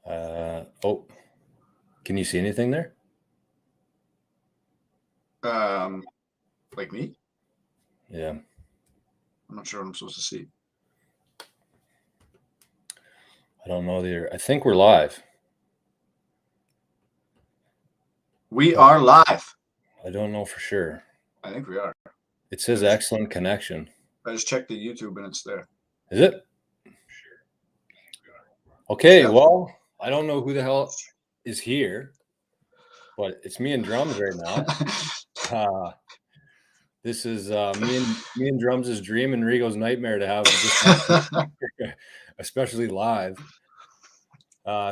Oh, can you see anything there? Like me? Yeah. I'm not sure what I'm supposed to see. I don't know either. I think we're live. We are live. I don't know for sure. I think we are. It says excellent connection. I just checked the YouTube and it's there. Is it? Sure. Okay, well, I don't know who the hell is here, but it's me and Drums right now. This is me and Drums' dream and Rigo's nightmare to have this especially live.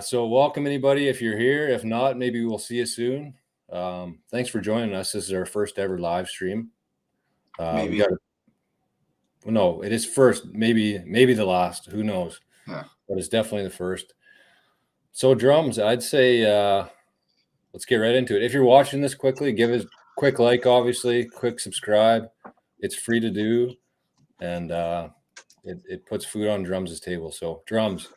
So welcome anybody if you're here. If not, maybe we'll see you soon. Thanks for joining us. This is our first ever live stream. Maybe. No, it is first, maybe the last. Who knows? Yeah. But it's definitely the first. So Drums, I'd say let's get right into it. If you're watching this quickly, give us a quick like, obviously, quick subscribe. It's free to do, and it puts food on Drums' table. So Drums,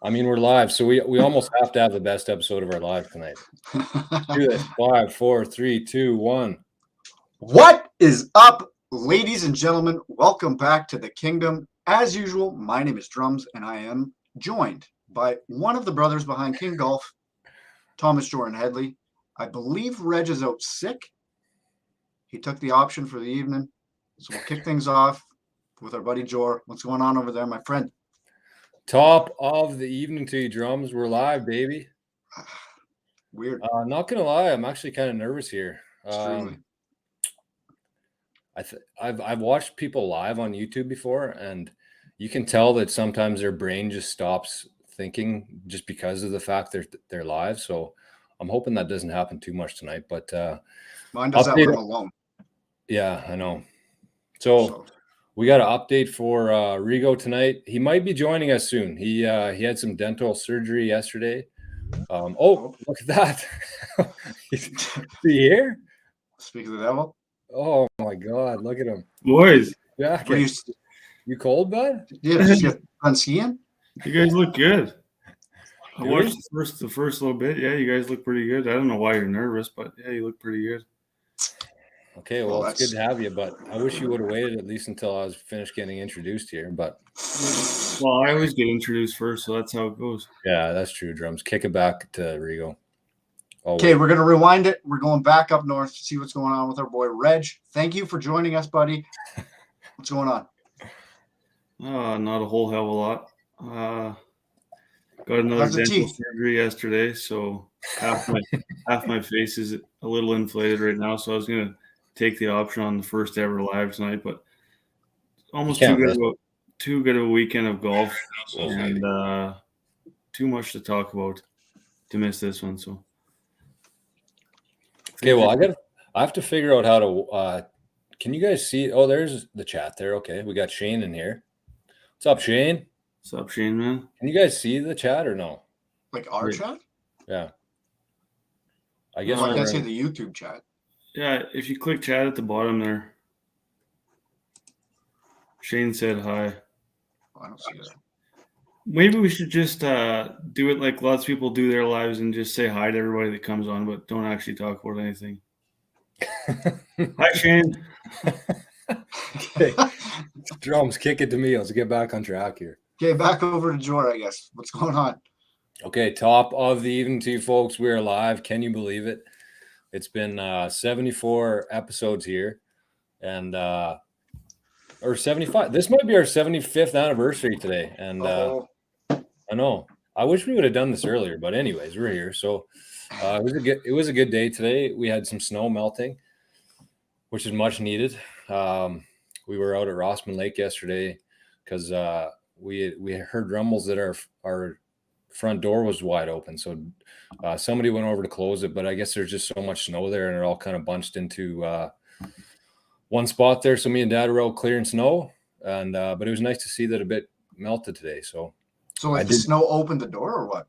I mean, we're live, so we almost have to have the best episode of our live tonight. Let's do this. 5, 4, 3, 2, 1. What is up, ladies and gentlemen? Welcome back to the kingdom. As usual, my name is Drums, and I am joined by one of the brothers behind King Golf, Thomas Jordan Headley. I believe Reg is out sick. He took the option for the evening. So we'll kick things off with our buddy Jor. What's going on over there, my friend? Top of the evening to you, Drums. We're live, baby. Weird. Not gonna lie, I'm actually kind of nervous here. Extremely. I've watched people live on YouTube before, and you can tell that sometimes their brain just stops thinking just because of the fact they're live. So I'm hoping that doesn't happen too much tonight. But mine does that when I'm alone. Yeah, I know. So we got an update for Rigo tonight. He might be joining us soon. He had some dental surgery yesterday. Look at that. Is he here? Speak of the devil. Oh my God! Look at him, boys. Yeah, you cold, bud? Yeah, just get on skiing. You guys look good. I watched the first little bit. Yeah, you guys look pretty good. I don't know why you're nervous, but yeah, you look pretty good. Okay, well, it's good to have you, but I wish you would have waited at least until I was finished getting introduced here. But well, I always get introduced first, so that's how it goes. Yeah, that's true. Drums, kick it back to Rigo. Okay, we're going to rewind it. We're going back up north to see what's going on with our boy Reg. Thank you for joining us, buddy. What's going on? Not a whole hell of a lot. Got another dental surgery yesterday, so half my face is a little inflated right now. So I was going to take the option on the first ever live tonight, but almost too good of a weekend of golf and too much to talk about to miss this one. So. Okay, well, I have to figure out how to. Can you guys see? Oh, there's the chat there. Okay, we got Shane in here. What's up, Shane? What's up, Shane, man? Can you guys see the chat or no? Like our chat? Yeah. I guess I can see the YouTube chat. Yeah, if you click chat at the bottom there. Shane said hi. I don't see that. Maybe we should just do it like lots of people do their lives and just say hi to everybody that comes on, but don't actually talk about anything. Hi, Shane. Okay. Drums, kick it to me. Let's get back on track here. Okay, back over to Jor, I guess. What's going on? Okay, top of the evening to you folks. We are live. Can you believe it? It's been 74 episodes here, and or 75. This might be our 75th anniversary today, and I know. I wish we would have done this earlier, but anyways, we're here. So it was a good day today. We had some snow melting, which is much needed. We were out at Rossman Lake yesterday because we heard rumbles that our front door was wide open. So somebody went over to close it, but I guess there's just so much snow there, and it all kind of bunched into one spot there. So me and Dad were out clearing snow, and but it was nice to see that a bit melted today. So like the snow opened the door or what?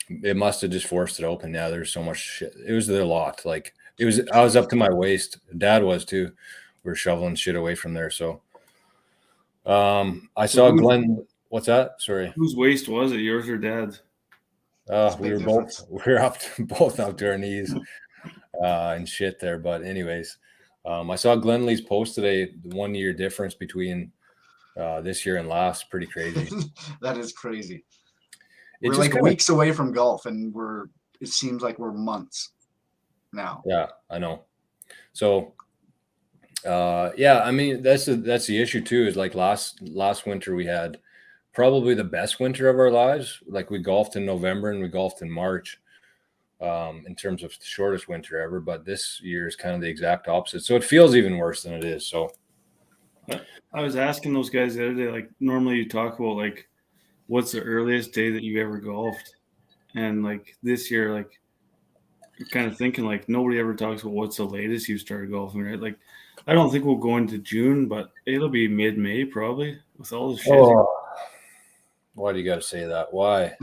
It must have just forced it open. Yeah, there's so much shit. It was a lot. Like I was up to my waist. Dad was too. We were shoveling shit away from there. So I saw Glenn. What's that? Sorry. Whose waist was it? Yours or Dad's? It's a We big were difference. both up to our knees and shit there. But anyways, I saw Glenn Lee's post today. The 1 year difference between this year and last, pretty crazy. That is crazy. It We're just like kinda, weeks away from golf, and it seems like we're months now. yeah, I know. So yeah, I mean that's the issue too. Is like last winter we had probably the best winter of our lives. Like we golfed in November and we golfed in March. In terms of the shortest winter ever, but this year is kind of the exact opposite. So it feels even worse than it is. So I was asking those guys the other day, like normally you talk about like what's the earliest day that you ever golfed, and like this year, like you're kind of thinking like nobody ever talks about what's the latest you started golfing, right? Like I don't think we'll go into June, but it'll be mid-May probably with all the shit. why do you got to say that? Why?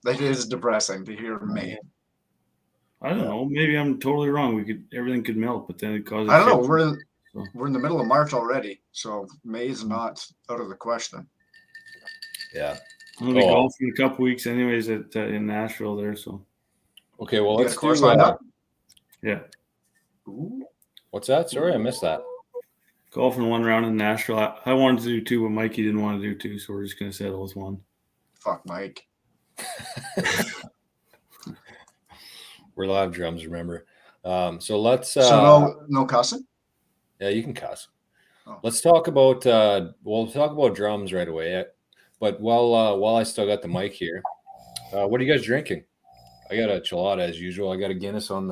That is depressing to hear May. I don't know. Maybe I'm totally wrong. Everything could melt, but then it causes. I don't know. We're in the middle of March already, so May is not out of the question. Yeah. I'll be golfing in a couple weeks, anyways, in Nashville there. So. Okay, well, let's do. Lined up? Yeah. Ooh. What's that? Sorry, I missed that. Golfing one round in Nashville. I wanted to do two, but Mikey didn't want to do two, so we're just gonna settle with one. Fuck Mike. We're live, Drums, remember. So let's so no cussing? Yeah, you can cuss. Let's talk about we'll talk about drums right away. But while I still got the mic here, what are you guys drinking? I got a Chelada as usual. I got a Guinness on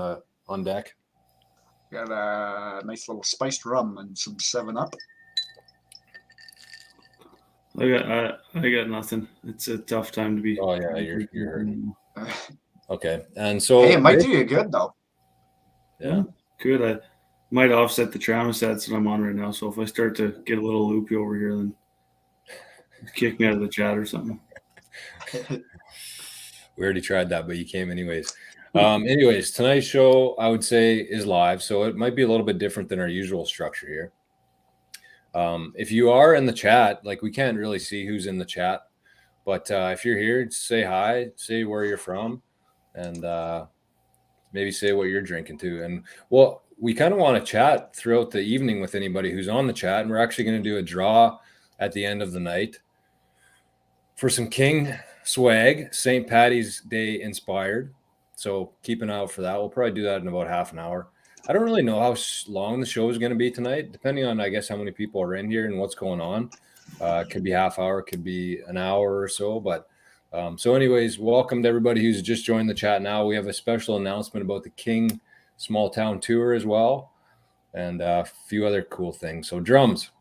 deck. Got a nice little spiced rum and some 7-Up. I got nothing. It's a tough time to be. Oh yeah, you're hurting. Okay, and so hey, it might do you good though. Yeah, good. I might offset the trauma stats that I'm on right now. So if I start to get a little loopy over here, then kick me out of the chat or something. We already tried that, but you came anyways. Anyways, tonight's show I would say is live, so it might be a little bit different than our usual structure here. If you are in the chat, like we can't really see who's in the chat, but if you're here, say hi, say where you're from, and maybe say what you're drinking too. And well, we kind of want to chat throughout the evening with anybody who's on the chat, and we're actually going to do a draw at the end of the night for some King swag, St. Patty's Day inspired. So keep an eye out for that. We'll probably do that in about half an hour. I don't really know how long the show is going to be tonight, depending on, I guess, how many people are in here and what's going on. It could be half hour, it could be an hour or so. But so anyways, welcome to everybody who's just joined the chat now. We have a special announcement about the King Small Town Tour as well, and a few other cool things. So Drums,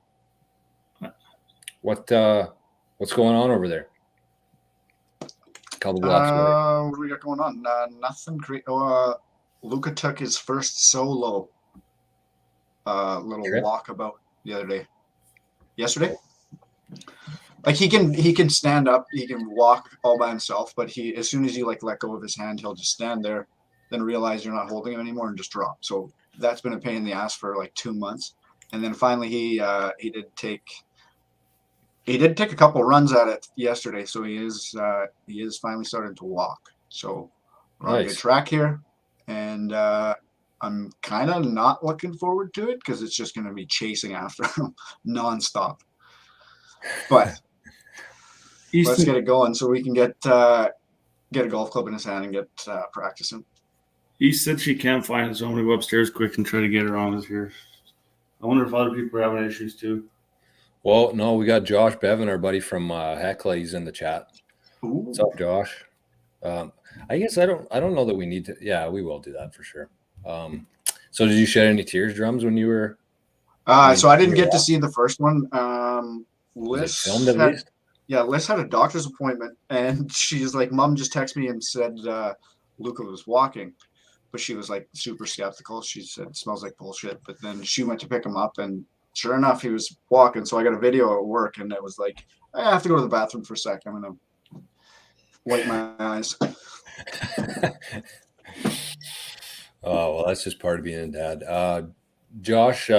what's going on over there? Couple blocks away. What do we got going on? Nothing great. Luca took his first solo little walkabout the other day. Yesterday? Like he can stand up, he can walk all by himself, but as soon as you like let go of his hand, he'll just stand there, then realize you're not holding him anymore and just drop. So that's been a pain in the ass for like 2 months. And then finally he did take a couple runs at it yesterday, so he is finally starting to walk. So we're on a good track here, and I'm kind of not looking forward to it because it's just going to be chasing after him nonstop. But let's get it going so we can get a golf club in his hand and get practicing. He said she can't find it, so I'm going to go upstairs quick and try to get her on here. I wonder if other people are having issues too. Well, no, we got Josh Bevan, our buddy from Hecla. He's in the chat. Ooh. What's up, Josh? I guess I don't know that we need to. Yeah, we will do that for sure. So did you shed any tears, Drums, when you were? So I didn't get to see the first one. Was it filmed at least? Yeah, Liz had a doctor's appointment, and she's like, Mom just texted me and said Luca was walking. But she was like super skeptical. She said, it smells like bullshit. But then she went to pick him up, and sure enough, he was walking. So I got a video at work, and it was like, I have to go to the bathroom for a sec. I'm going to wipe my eyes. Oh, well, that's just part of being a dad. Josh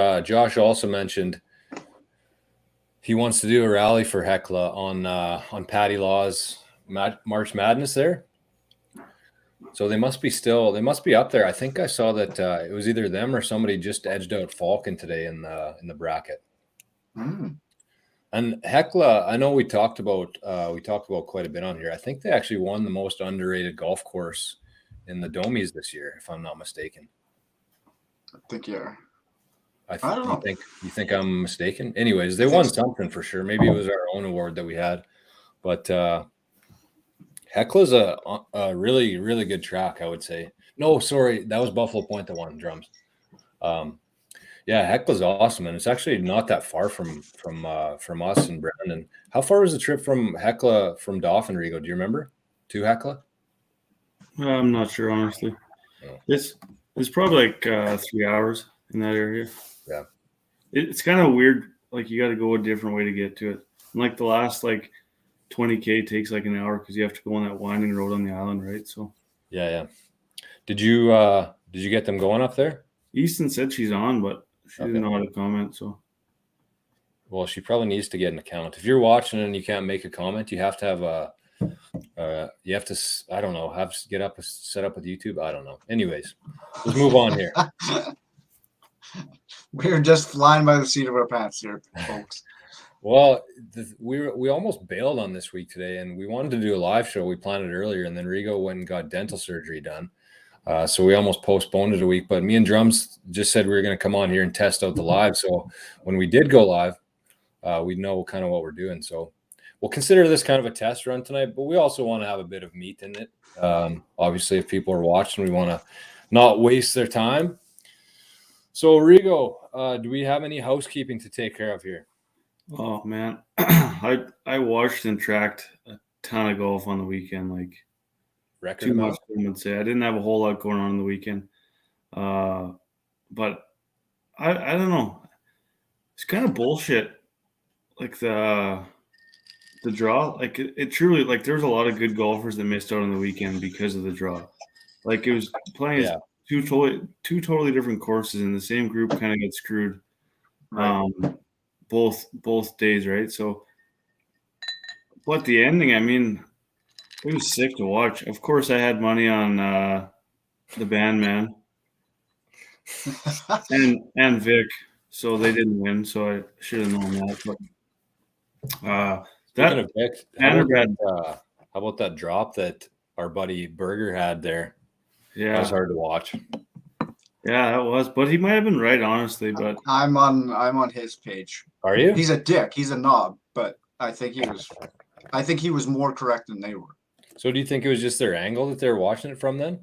also mentioned he wants to do a rally for Hecla on Patty Law's March Madness there. So they must be up there. I think I saw that it was either them or somebody just edged out Falcon today in the bracket. Mm. And Hecla, I know we talked about quite a bit on here. I think they actually won the most underrated golf course in the Domies this year, if I'm not mistaken. I think yeah. I don't know. You think I'm mistaken? Anyways, they won something for sure. Maybe it was our own award that we had, but Hecla's a really, really good track, I would say. No, sorry, that was Buffalo Point that won drums. Yeah, Hecla's awesome, and it's actually not that far from us and Brandon. How far was the trip from Hecla from Dauphin, Rigo? Do you remember to Hecla? I'm not sure, honestly. No. It's probably like 3 hours in that area. Yeah, it's kind of weird. Like you got to go a different way to get to it. And like the last 20K takes like an hour because you have to go on that winding road on the island, right? So yeah. Did you get them going up there? Easton said she's on, but she didn't know how to comment. So, well, she probably needs to get an account. If you're watching and you can't make a comment, you have to have I don't know, set up with YouTube. I don't know. Anyways, let's move on here. We're just flying by the seat of our pants here, folks. Well, we almost bailed on this week today, and we wanted to do a live show. We planned it earlier, and then Rigo went and got dental surgery done. So we almost postponed it a week, but me and Drums just said we were going to come on here and test out the live. So when we did go live, we know kind of what we're doing. So we'll consider this kind of a test run tonight, but we also want to have a bit of meat in it. Obviously, if people are watching, we want to not waste their time. So Rigo, do we have any housekeeping to take care of here? Oh man, I watched and tracked a ton of golf on the weekend. Like Record too amount? much, I would say. I didn't have a whole lot going on the weekend, but I don't know. It's kind of bullshit. Like the draw, like it truly, like there's a lot of good golfers that missed out on the weekend because of the draw. Like it was playing two totally different courses, and the same group kind of got screwed. Right. Both days, right? So, but the ending, I mean, it was sick to watch. Of course, I had money on the bandman and Vic, so they didn't win. So I should have known that. But Speaking of Vic, how about that drop that our buddy Berger had there? Yeah, that was hard to watch. Yeah, that was. But he might have been right, honestly. But I'm on his page. Are you? He's a dick. He's a knob. But I think he was more correct than they were. So do you think it was just their angle that they were watching it from then?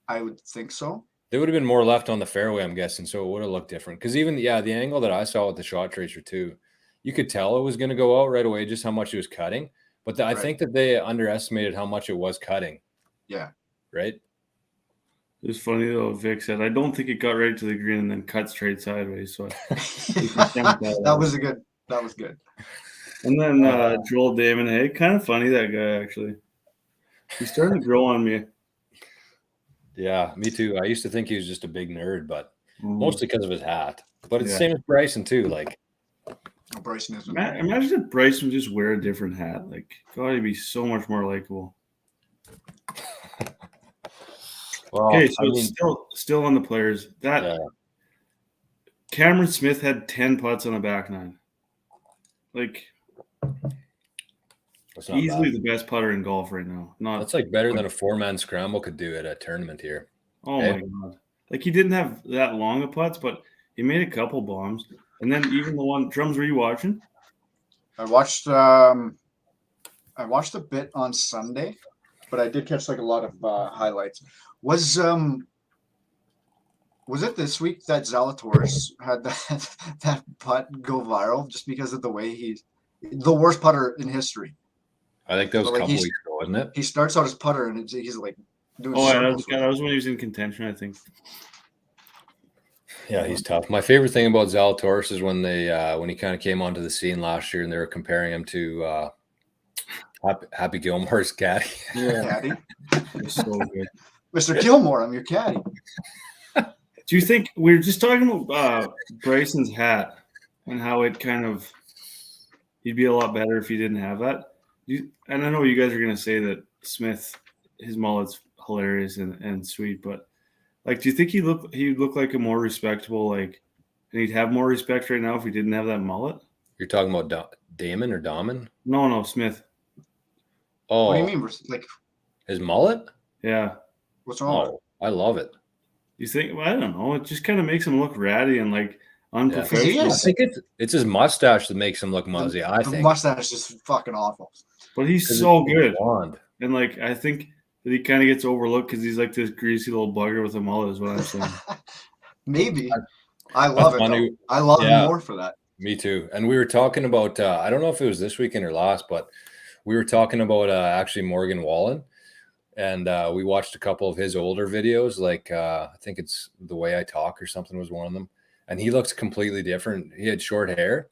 I would think so. They would have been more left on the fairway, I'm guessing, so it would have looked different. Because even the angle that I saw with the shot tracer too, you could tell it was going to go out right away, just how much it was cutting. But I think that they underestimated how much it was cutting. Yeah. Right? It was funny though. Vic said, "I don't think it got right to the green and then cut straight sideways." So that was good. That was good. And then Joel Damon, hey, kind of funny that guy actually. He's starting to grow on me. Yeah, me too. I used to think he was just a big nerd, but mostly because of his hat. But it's the same as Bryson too. Like Bryson isn't. Imagine if Bryson would just wear a different hat. Like, God, he'd be so much more likable. Well, okay, so still on the players. Cameron Smith had 10 putts on the back nine. Like, easily the best putter in golf right now. That's like better than a 4-man scramble could do at a tournament here. Oh my God! Like he didn't have that long of putts, but he made a couple bombs. And then even the one Drums, were you watching? I watched a bit on Sunday, but I did catch like a lot of highlights. Was it this week that Zalatoris had that putt go viral just because of the way he's the worst putter in history? I think that was a couple weeks ago, wasn't it? He starts out his putter and he's like doing. Oh, that was when he was in contention, I think. Yeah, he's tough. My favorite thing about Zalatoris is when he kind of came onto the scene last year and they were comparing him to Happy Gilmore's caddy. Yeah, caddy. He's so good. Mr. Gilmore, I'm your caddy. Do you think we were just talking about Bryson's hat and how it kind of he'd be a lot better if he didn't have that? And I know you guys are going to say that Smith, his mullet's hilarious and sweet. But like, do you think he'd look like a more respectable, like, and he'd have more respect right now if he didn't have that mullet? You're talking about Damon or Daman? No, Smith. Oh, What do you mean? Like, his mullet? Yeah. what's wrong with it? Oh, I love it. You think? Well, I don't know. It just kind of makes him look ratty and like He unprofessional. is. I think it's his mustache that makes him look muzzy. The mustache is just fucking awful. But he's so good. Blonde. And like, I think that he kind of gets overlooked because he's like this greasy little bugger with a mullet, is what I'm saying. Maybe. I love it, though. I love him more for that. Me too. And we were talking about, I don't know if it was this weekend or last, but we were talking about actually Morgan Wallen. And we watched a couple of his older videos. Like, I think it's The Way I Talk or something was one of them. And he looks completely different. He had short hair.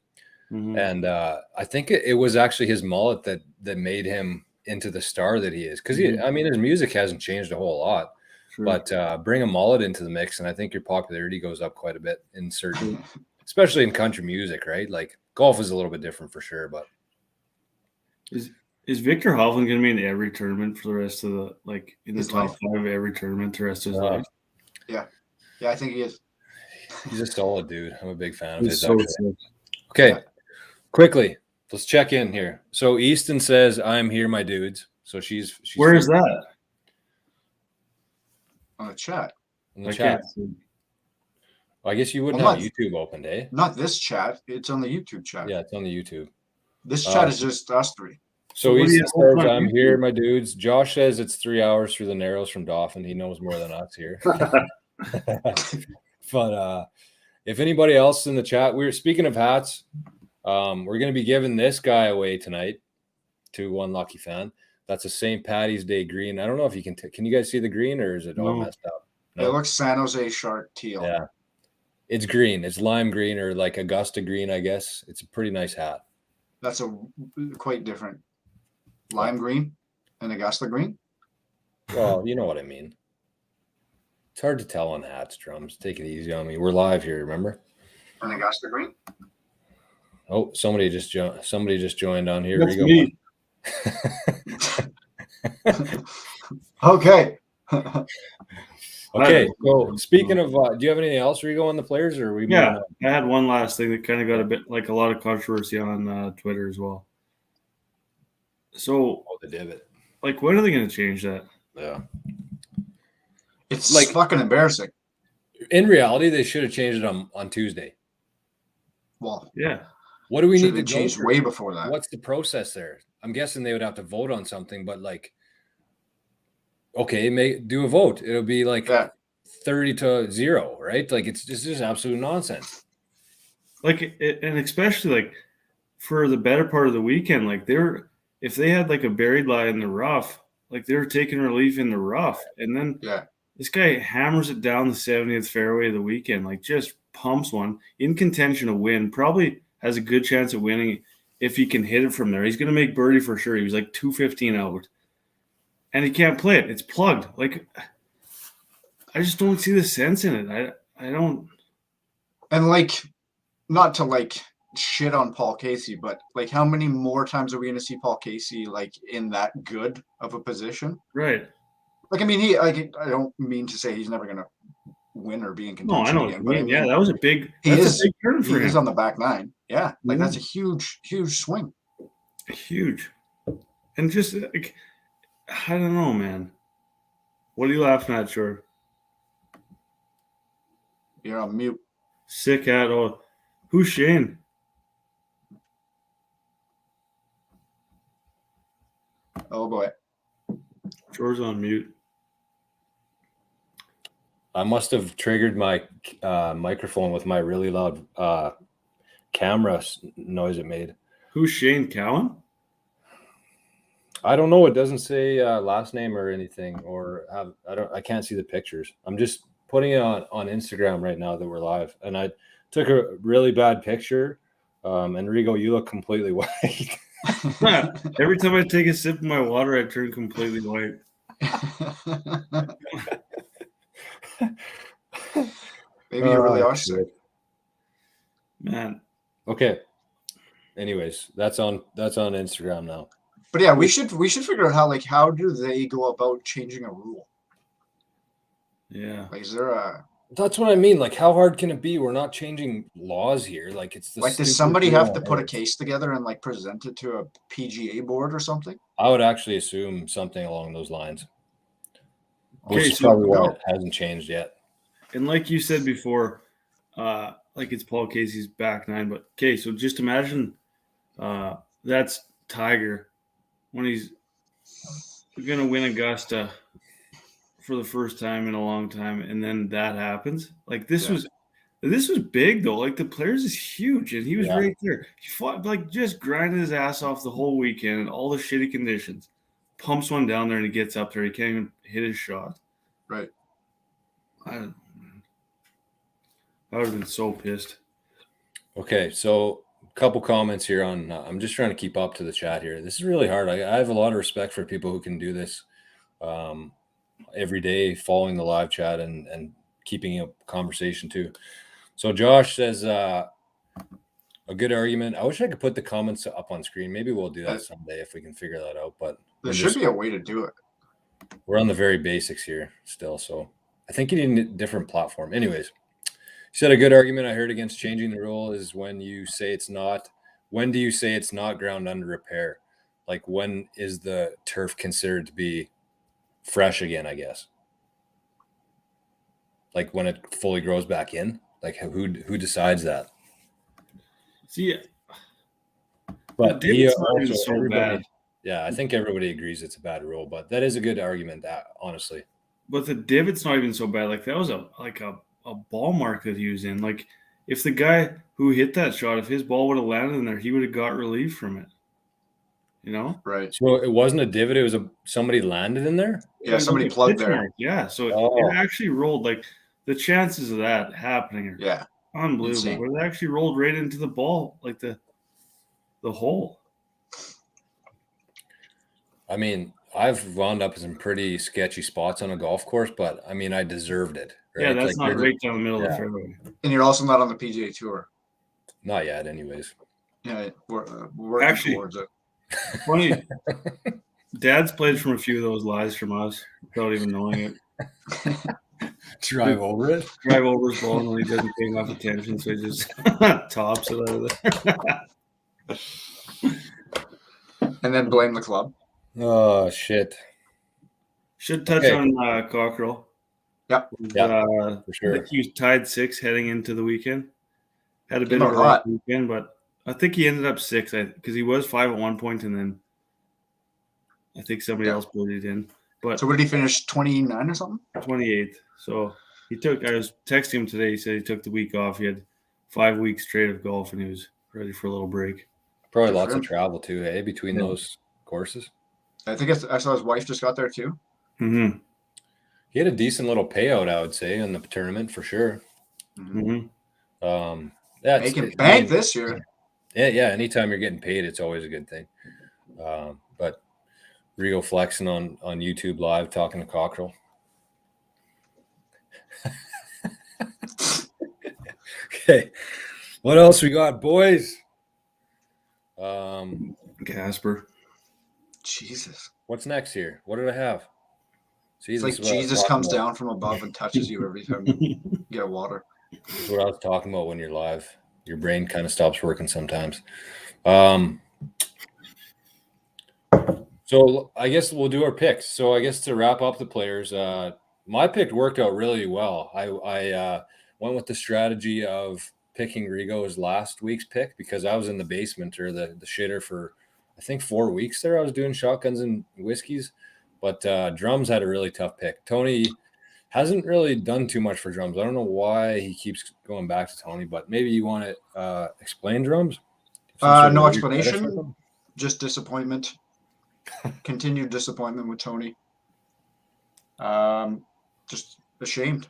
Mm-hmm. And I think it was actually his mullet that made him into the star that he is. Because, I mean, his music hasn't changed a whole lot. True. But bring a mullet into the mix, and I think your popularity goes up quite a bit in certain, especially in country music, right? Like, golf is a little bit different for sure. But is Victor Hovland going to be in every tournament for the rest of the, like, in the top 5 of every tournament the rest of his life? Yeah, I think he is. He's a solid dude. I'm a big fan of his. Okay, quickly, let's check in here. So Easton says, "I'm here, my dudes." So she's where is that? On the chat. In the chat. Well, I guess you wouldn't have YouTube opened, eh? Not this chat. It's on the YouTube chat. Yeah, it's on the YouTube. This chat is just us three. So Easton says, "I'm here, my dudes." Josh says it's 3 hours through the Narrows from Dauphin. He knows more than us here. But if anybody else in the chat, we're speaking of hats. We're going to be giving this guy away tonight to one lucky fan. That's a St. Patty's Day green. I don't know if you can. Can you guys see the green, or is it all messed up? No? It looks San Jose Shark teal. Yeah, it's green. It's lime green or like Augusta green, I guess. It's a pretty nice hat. That's a quite different. Lime green and Augusta green. Well, you know what I mean. It's hard to tell on hats, Drums. Take it easy on me. We're live here, remember? And Augusta green. Oh, somebody just joined on here. That's me. Okay. Okay. So speaking of, do you have anything else, Rigo, on the players, or are we? Yeah, I had one last thing that kind of got a bit like a lot of controversy on Twitter as well. So, the divot. Like, when are they going to change that? Yeah, it's like fucking embarrassing. In reality, they should have changed it on Tuesday. Well, yeah. What do we need to change way before that? What's the process there? I'm guessing they would have to vote on something, but like, okay, do a vote. It'll be like 30-0, right? Like it's just absolute nonsense. Like, and especially like for the better part of the weekend, like if they had like a buried lie in the rough, like they were taking relief in the rough, and then this guy hammers it down the 70th fairway of the weekend, like just pumps one in contention to win. Probably has a good chance of winning if he can hit it from there. He's going to make birdie for sure. He was like 215 out, and he can't play it. It's plugged. Like, I just don't see the sense in it. I don't. And like, not to like shit on Paul Casey, but like, how many more times are we going to see Paul Casey like in that good of a position? Right. Like, I mean, I don't mean to say he's never going to win or be in contention. No, I know again, what you mean. I mean, that was a big. He is a big turn for him. He's on the back nine. Yeah, like that's a huge swing. Huge, and just like, I don't know, man. What are you laughing at, Shore? You're on mute. Sick at all. Who's Shane? Oh boy. Shore's on mute. I must have triggered my microphone with my really loud camera noise it made. Who's Shane Cowan? I don't know. It doesn't say last name or anything, or I can't see the pictures. I'm just putting it on Instagram right now that we're live, and I took a really bad picture. And Rigo, you look completely white. Every time I take a sip of my water, I turn completely white. Maybe you really are sick. Man. Okay. Anyways, that's on Instagram now. But yeah, we should figure out how do they go about changing a rule? Yeah. Like, is there a That's what I mean. Like, how hard can it be? We're not changing laws here. Like, it's the like? Does stupidest somebody rule have to on put a earth. case together and like present it to a PGA board or something? I would actually assume something along those lines, which Okay, is so probably why no. it hasn't changed yet. And like you said before, like it's Paul Casey's back nine, but okay, so just imagine that's Tiger when he's gonna win Augusta for the first time in a long time, and then that happens. Like this was big though. Like the players is huge, and he was right there. He fought, like just grinded his ass off the whole weekend in all the shitty conditions. Pumps one down there, and he gets up there. He can't even hit his shot. Right. I would have been so pissed. Okay, so a couple comments here on. I'm just trying to keep up to the chat here. This is really hard. I have a lot of respect for people who can do this every day, following the live chat and keeping a conversation too. So Josh says a good argument. I wish I could put the comments up on screen. Maybe we'll do that someday if we can figure that out. But there should be a way to do it. We're on the very basics here still, so I think you need a different platform. Anyways, you said a good argument I heard against changing the rule is when you say it's not. When do you say it's not ground under repair? Like, when is the turf considered to be fresh again, I guess? Like when it fully grows back in? Like who decides that? See, but he also so bad. Yeah, I think everybody agrees it's a bad rule, but that is a good argument, honestly. But the divot's not even so bad. Like that was a ball mark that he was in. Like if the guy who hit that shot, if his ball would have landed in there, he would have got relief from it. You know? Right. So it wasn't a divot, it was somebody landed in there? Yeah, somebody plugged there. Mark. Yeah. So it actually rolled. Like the chances of that happening are unbelievable. Insane. But it actually rolled right into the ball, like the hole. I mean, I've wound up in some pretty sketchy spots on a golf course, but I mean, I deserved it. Right? Yeah, that's like, not right down the middle of the fairway. And you're also not on the PGA Tour. Not yet, anyways. Yeah, we're working actually towards it. Funny, Dad's played from a few of those lies from us without even knowing it. Drive over it? Drive over his ball when he doesn't pay enough attention, so he just tops it out of there. And then blame the club. Oh, shit. Should touch on Cockrell. Yep. For sure. I think he was tied 6 heading into the weekend. Had a bit of a rough weekend, but I think he ended up 6th because he was 5 at one point, and then I think somebody else put it in. But so, what did he finish? 29 or something? 28th. So he took. I was texting him today. He said he took the week off. He had 5 weeks straight of golf, and he was ready for a little break. Probably lots of travel too, hey, between those courses. I think I saw his wife just got there too. Mm-hmm. He had a decent little payout, I would say, in the tournament for sure. Mm-hmm. Making bank this year. Yeah. Anytime you're getting paid, it's always a good thing. But Rio flexing on YouTube Live talking to Cockrell. Okay, what else we got, boys? Casper. Jesus. What's next here? What did I have? See, it's like Jesus comes down from above and touches you every time you get water. That's what I was talking about when you're live. Your brain kind of stops working sometimes. So I guess we'll do our picks. So I guess to wrap up the players, my pick worked out really well. I went with the strategy of picking Rigo as last week's pick because I was in the basement or the shitter for, I think, 4 weeks there. I was doing shotguns and whiskeys, but Drums had a really tough pick. Tony hasn't really done too much for Drums. I don't know why he keeps going back to Tony, but maybe you want to explain Drums? No explanation, just disappointment. Continued disappointment with Tony. Just ashamed.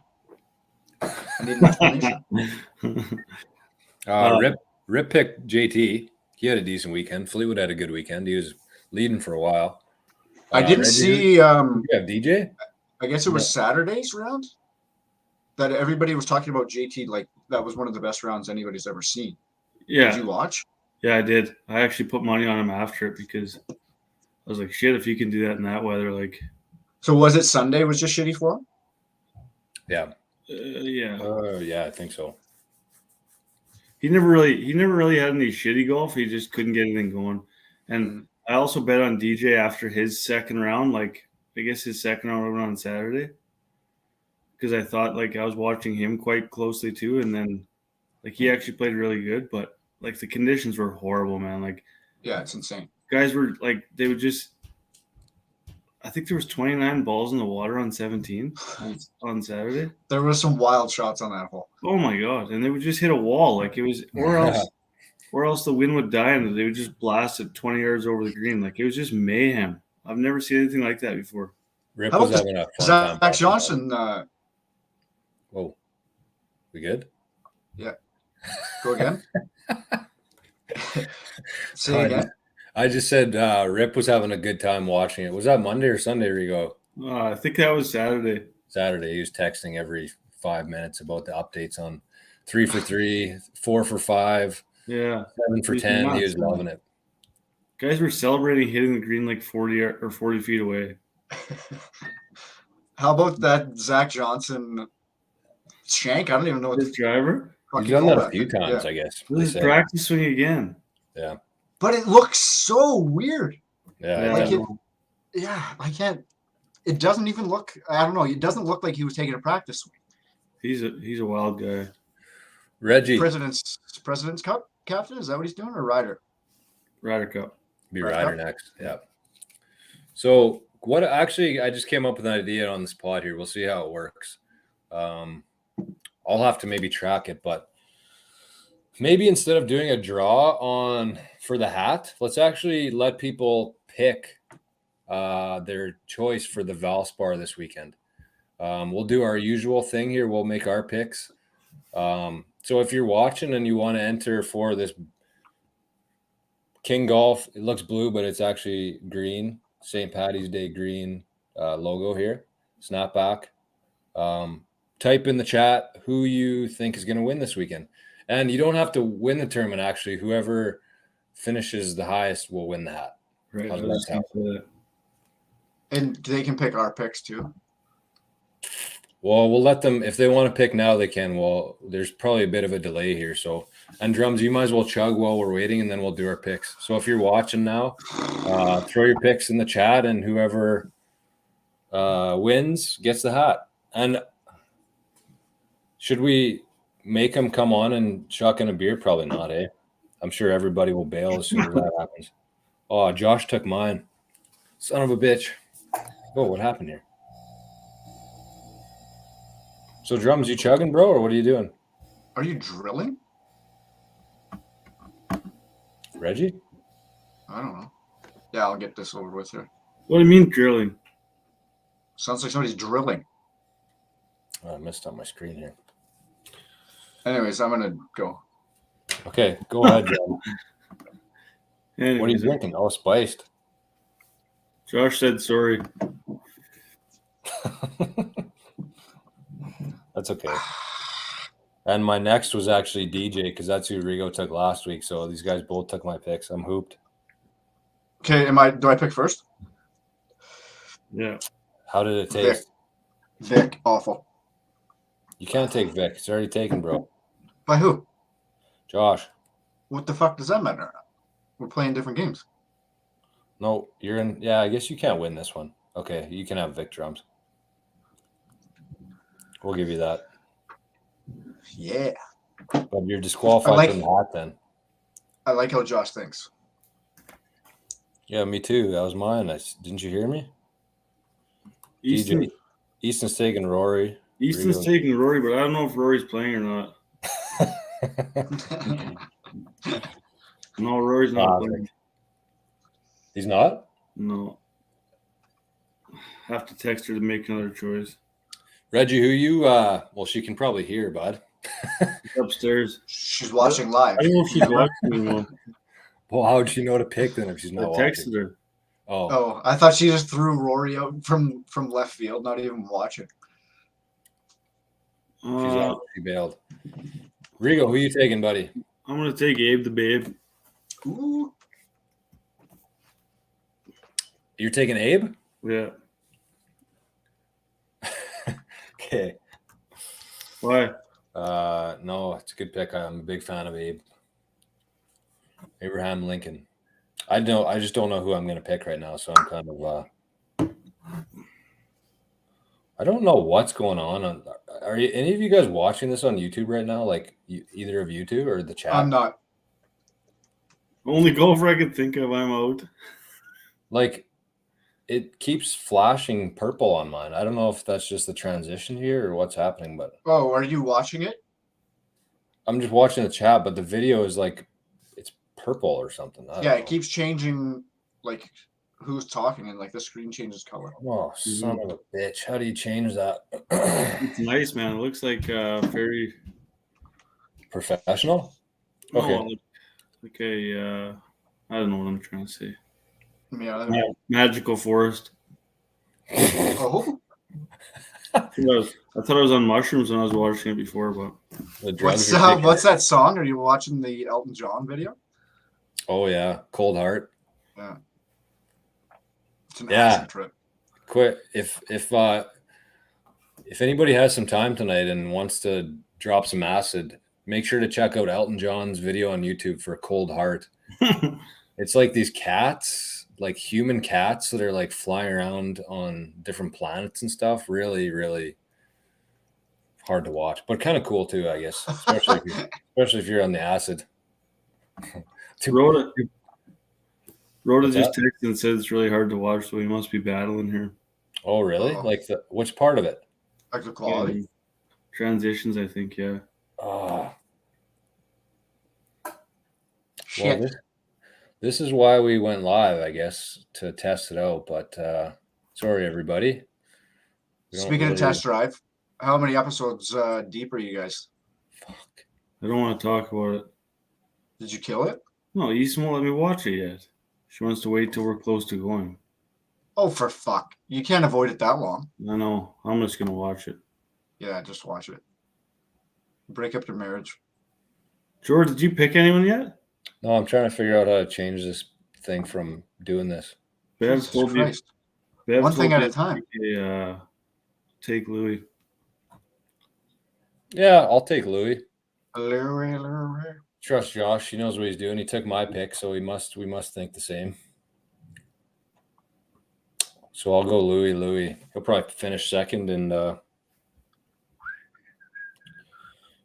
I need an explanation. Rip picked JT. He had a decent weekend. Fleetwood had a good weekend. He was leading for a while. I didn't see. Did you have DJ? I guess it was Saturday's round that everybody was talking about JT. Like that was one of the best rounds anybody's ever seen. Yeah. Did you watch? Yeah, I did. I actually put money on him after it because I was like, shit, if you can do that in that weather, like. So was it Sunday was just shitty for him? Yeah. Yeah. Yeah, I think so. He never really had any shitty golf. He just couldn't get anything going. And I also bet on DJ after his second round. Like, I guess his second round went on Saturday, because I thought, like, I was watching him quite closely too, and then like he actually played really good, but like the conditions were horrible, man. Like, Yeah, it's insane. guys were like, they would just. I think there was 29 balls in the water on 17 on Saturday. There was some wild shots on that hole. Oh my god! And they would just hit a wall, like it was, or else the wind would die and they would just blast it 20 yards over the green. Like, it was just mayhem. I've never seen anything like that before. Rip How was about having a fun time. Zach Johnson? Whoa, we good? Yeah. Go again. Say again. I just said Rip was having a good time watching it. Was that Monday or Sunday, Rigo? I think that was Saturday. Saturday. He was texting every 5 minutes about the updates on 3 for 3, 4 for 5, Yeah, 7 for 10. nuts, He was loving it. Guys were celebrating hitting the green like 40 feet away. How about that Zach Johnson shank? I don't even know what This driver. He's done that a few times, I guess. This is practice swing again. Yeah. But it looks so weird. Yeah. Like I can't. It doesn't even look. I don't know. It doesn't look like he was taking a practice swing. He's a wild guy. Reggie. President's Cup captain, is that what he's doing, or Ryder? Ryder Cup. Be Ryder next. Yeah. So what actually, I just came up with an idea on this pod here. We'll see how it works. I'll have to maybe track it, but maybe instead of doing a draw for the hat, let's actually let people pick their choice for the Valspar this weekend. We'll do our usual thing here. We'll make our picks. So if you're watching and you want to enter for this King Golf, it looks blue, but it's actually green. St. Patty's Day green logo here. Snapback. Type in the chat who you think is going to win this weekend. And you don't have to win the tournament, actually. Whoever finishes the highest will win the hat. Right. And they can pick our picks too. Well, we'll let them, if they want to pick now, they can. Well, there's probably a bit of a delay here. So, and Drums, you might as well chug while we're waiting, and then we'll do our picks. So if you're watching now, throw your picks in the chat, and whoever wins gets the hat. And should we make them come on and chuck in a beer? Probably not, eh? I'm sure everybody will bail as soon as that happens. Oh, Josh took mine. Son of a bitch. Oh, what happened here? So, Drums, you chugging, bro, or what are you doing? Are you drilling? Reggie? I don't know. Yeah, I'll get this over with here. What do you mean drilling? Sounds like somebody's drilling. Oh, I missed on my screen here. Anyways, I'm going to go. Okay, go ahead, John. Anyways, What are you drinking? Oh, spiced. Josh said sorry. That's okay. And my next was actually DJ because that's who Rigo took last week. So these guys both took my picks. I'm hooped. Okay, do I pick first? Yeah. How did it taste? Vic, awful. You can't take Vic. It's already taken, bro. By who? Josh. What the fuck does that matter? We're playing different games. No, you're in. Yeah, I guess you can't win this one. Okay, you can have Vic Drums. We'll give you that. Yeah. But you're disqualified from the hat then. I like how Josh thinks. Yeah, me too. That was mine. Didn't you hear me? Easton's taking Rory. Easton's taking Rory, but I don't know if Rory's playing or not. No, Rory's not playing. He's not? No. Have to text her to make another choice. Reggie, who you well, she can probably hear, bud. She's upstairs. She's watching live. I don't know if she's watching anymore. Well, how would she know to pick then if she's not watching? I texted her. Oh, I thought she just threw Rory out from left field, not even watching. She bailed. Rigo, who you taking, buddy? I'm gonna take Abe the Babe. Ooh. You're taking Abe? Yeah. Okay. Why? No, it's a good pick. I'm a big fan of Abraham Lincoln. I just don't know who I'm going to pick right now, so I'm kind of I don't know what's going on. Are any of you guys watching this on YouTube right now? Like either of you two or the chat? I'm not. Only golfer I can think of. I'm out. Like it keeps flashing purple on mine. I don't know if that's just the transition here or what's happening, but Oh, are you watching it? I'm just watching the chat, but the video is like it's purple or something. I don't know. It keeps changing, like who's talking, and like the screen changes color. Oh, son of a bitch! How do you change that? It's nice, man. It looks like very professional. Okay. Like a I don't know what I'm trying to say. Yeah. Magical forest. Oh. I thought I was on mushrooms when I was watching it before, but What's that song? Are you watching the Elton John video? Oh yeah, Cold Heart. Yeah. It's an acid trip. Quit if anybody has some time tonight and wants to drop some acid, make sure to check out Elton John's video on YouTube for Cold Heart. It's like these cats, like human cats that are like flying around on different planets and stuff. Really, really hard to watch, but kind of cool too, I guess. Especially if you're on the acid. Rhoda just texted and said it's really hard to watch, so we must be battling here. Oh, really? Like which part of it? Like the quality? Transitions, I think, yeah. Oh. Shit. Well, this is why we went live, I guess, to test it out. But sorry, everybody. Speaking of test drive, how many episodes deep are you guys? Fuck. I don't want to talk about it. Did you kill it? No, Easton won't let me watch it yet. She wants to wait till we're close to going. Oh, for fuck. You can't avoid it that long. I know. I'm just going to watch it. Yeah, just watch it. Break up your marriage. George, did you pick anyone yet? No, I'm trying to figure out how to change this thing from doing this. Bev told you. One thing at a time. Take Louis. Yeah, I'll take Louis. Louis. Trust Josh. He knows what he's doing. He took my pick, so we must think the same. So I'll go Louis. He'll probably finish second. And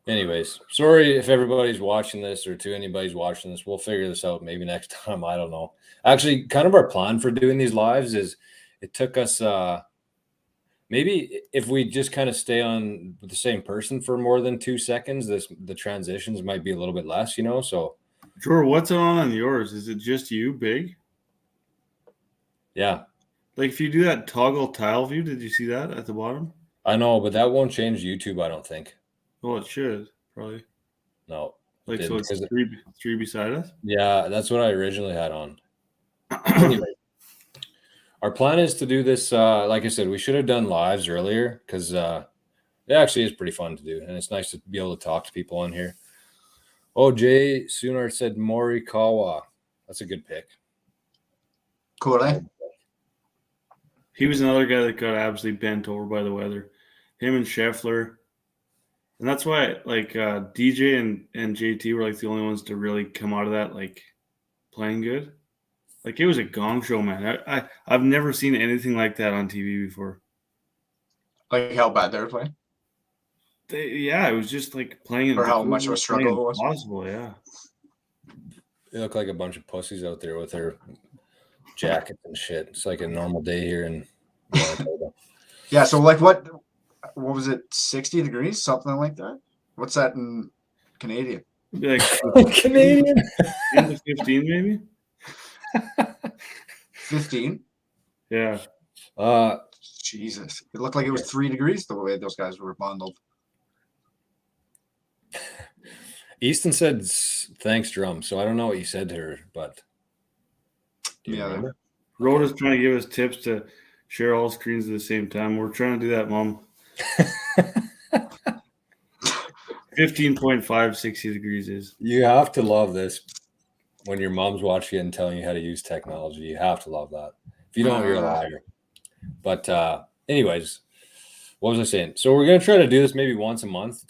anyways, sorry if everybody's watching this or to anybody's watching this. We'll figure this out maybe next time. I don't know. Actually, kind of our plan for doing these lives is it took us maybe if we just kind of stay on with the same person for more than 2 seconds, the transitions might be a little bit less, so. Sure. What's on yours? Is it just you, big? Yeah. Like if you do that toggle tile view, did you see that at the bottom? I know, but that won't change YouTube, I don't think. Well, it should, probably. No. Like, so it's three beside us? Yeah, that's what I originally had on. Anyway. Our plan is to do this. Like I said, we should have done lives earlier because it actually is pretty fun to do. And it's nice to be able to talk to people on here. Oh, Jay Sunart said Morikawa. That's a good pick. Cool, eh? He was another guy that got absolutely bent over by the weather. Him and Scheffler. And that's why, like, DJ and JT were, like, the only ones to really come out of that, like, playing good. Like, it was a gong show, man. I've never seen anything like that on TV before. Like how bad they were playing? It was just like playing. Or how much of a struggle it was? Possible, yeah. They look like a bunch of pussies out there with their jackets and shit. It's like a normal day here in Manitoba. Yeah, so like what was it, 60 degrees? Something like that? What's that in Canadian? Like Canadian? 15 maybe? 15? Yeah. Jesus. It looked like it was 3 degrees the way those guys were bundled. Easton said thanks, Drum. So I don't know what you said to her, but do you remember? Rhoda's trying to give us tips to share all screens at the same time. We're trying to do that, Mom. 15.5, 60 degrees is. You have to love this when your mom's watching it and telling you how to use technology. You have to love that. If you don't, you're a liar. But anyways, what was I saying? So we're going to try to do this maybe once a month.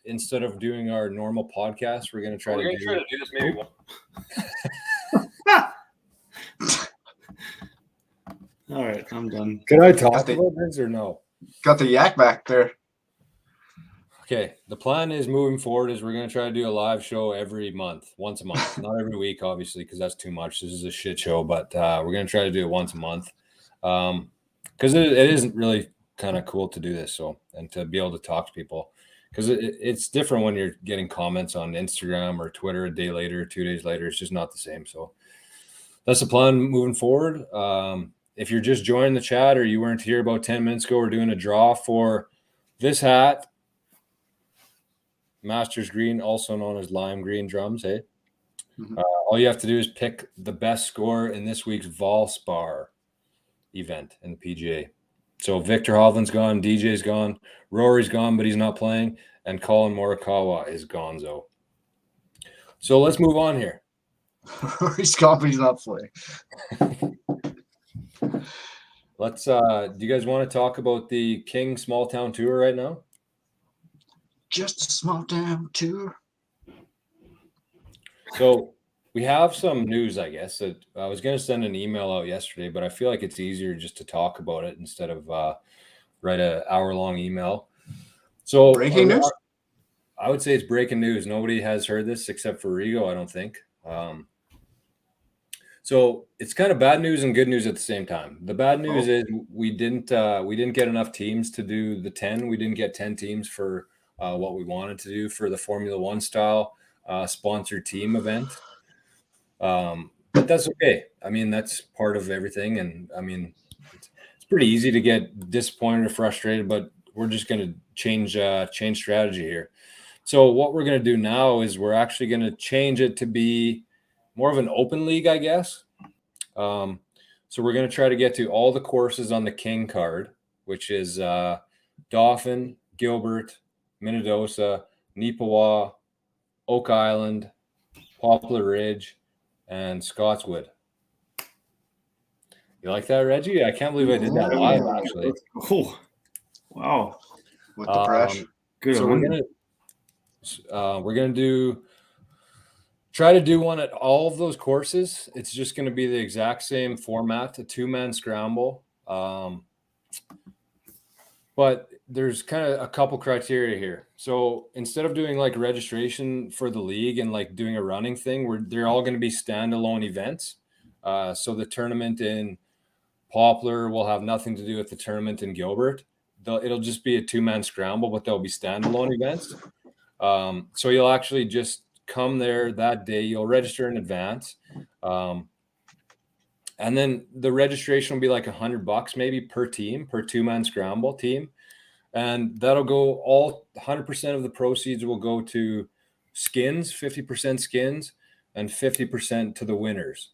Instead of doing our normal podcast, we're going to try to do this maybe once. All right, I'm done. Can I talk about this or no? Got the yak back there. Okay, the plan is moving forward is we're going to try to do a live show every month, once a month. Not every week, obviously, because that's too much. This is a shit show, but we're going to try to do it once a month because it isn't really kind of cool to do this. So, and to be able to talk to people because it's different when you're getting comments on Instagram or Twitter a day later, 2 days later. It's just not the same. So that's the plan moving forward. If you're just joining the chat or you weren't here about 10 minutes ago, we're doing a draw for this hat. Masters Green, also known as lime green drums, hey? Mm-hmm. All you have to do is pick the best score in this week's Valspar event in the PGA. So Victor Hovland's gone, DJ's gone, Rory's gone, but he's not playing, and Colin Morikawa is gonzo. So let's move on here. Rory's gone, but he's not playing. Let's do you guys want to talk about the King Small Town Tour right now? Just a small town tour. So we have some news, I guess. That I was going to send an email out yesterday, but I feel like it's easier just to talk about it instead of write an hour-long email. So breaking news? I would say it's breaking news. Nobody has heard this except for Rigo, I don't think. So it's kind of bad news and good news at the same time. The bad news is we didn't get enough teams to do the 10. We didn't get 10 teams for what we wanted to do for the Formula One style sponsored team event. But that's okay. I mean, that's part of everything. And I mean, it's pretty easy to get disappointed or frustrated, but we're just going to change strategy here. So what we're going to do now is we're actually going to change it to be more of an open league, I guess. So we're going to try to get to all the courses on the King card, which is Dauphin, Gilbert, Minnedosa, Neepawa, Oak Island, Poplar Ridge, and Scotswood. You like that, Reggie? I can't believe I did that live, actually. Oh, wow. With the pressure. Good. So we're gonna try to do one at all of those courses. It's just going to be the exact same format, a 2-man scramble. But there's kind of a couple criteria here. So instead of doing like registration for the league and like doing a running thing, they're all going to be standalone events. So the tournament in Poplar will have nothing to do with the tournament in Gilbert. It'll just be a 2-man scramble, but they'll be standalone events. So you'll actually just come there that day. You'll register in advance. And then the registration will be like $100 maybe per team, per 2-man scramble team. And that'll go 100% of the proceeds will go to skins, 50% skins, and 50% to the winners.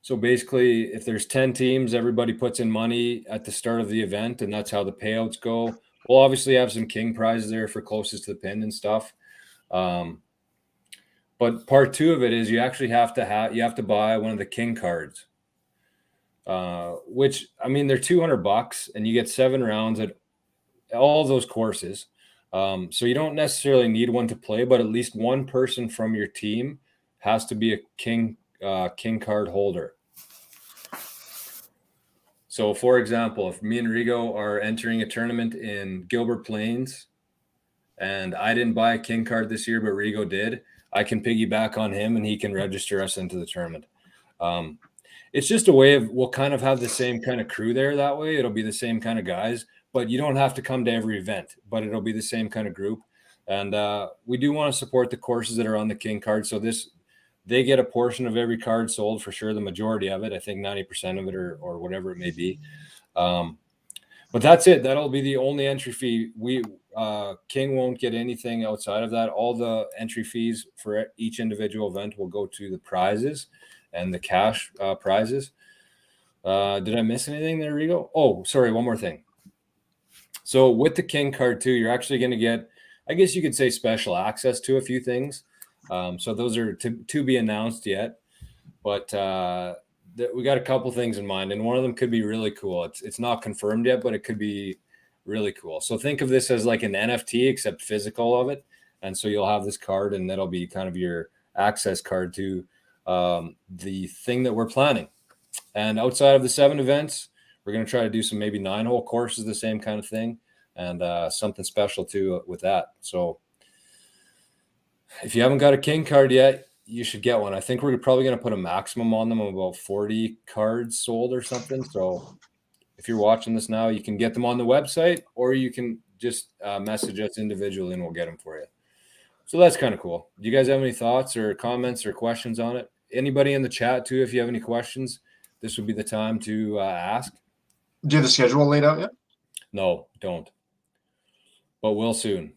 So basically, if there's 10 teams, everybody puts in money at the start of the event, and that's how the payouts go. We'll obviously have some king prizes there for closest to the pin and stuff. But part 2 of it is you actually have to buy one of the king cards, which, I mean, they're $200 and you get 7 rounds at all of those courses. So you don't necessarily need one to play, but at least one person from your team has to be a king card holder. So for example, if me and Rigo are entering a tournament in Gilbert Plains and I didn't buy a king card this year, but Rigo did, I can piggyback on him and he can register us into the tournament. It's just a way of, we'll kind of have the same kind of crew there that way. It'll be the same kind of guys, but you don't have to come to every event, but it'll be the same kind of group. And we do want to support the courses that are on the king card. So they get a portion of every card sold for sure. The majority of it, I think 90% of it or whatever it may be. But that's it. That'll be the only entry fee. King won't get anything outside of that. All the entry fees for each individual event will go to the prizes and the cash prizes. Did I miss anything there, Rigo? Oh, sorry. One more thing. So with the King card too, you're actually going to get, I guess you could say, special access to a few things. So those are to be announced yet. But we got a couple things in mind, and one of them could be really cool. It's not confirmed yet, but it could be really cool. So think of this as like an NFT, except physical of it. And so you'll have this card, and that'll be kind of your access card to the thing that we're planning. And outside of the 7 events, we're going to try to do some maybe 9-hole courses, the same kind of thing, and something special too with that. So if you haven't got a King card yet, you should get one. I think we're probably going to put a maximum on them of about 40 cards sold or something. So if you're watching this now, you can get them on the website, or you can just message us individually and we'll get them for you. So that's kind of cool. Do you guys have any thoughts or comments or questions on it? Anybody in the chat too, if you have any questions, this would be the time to ask. Do you have the schedule laid out yet? No, don't. But will soon.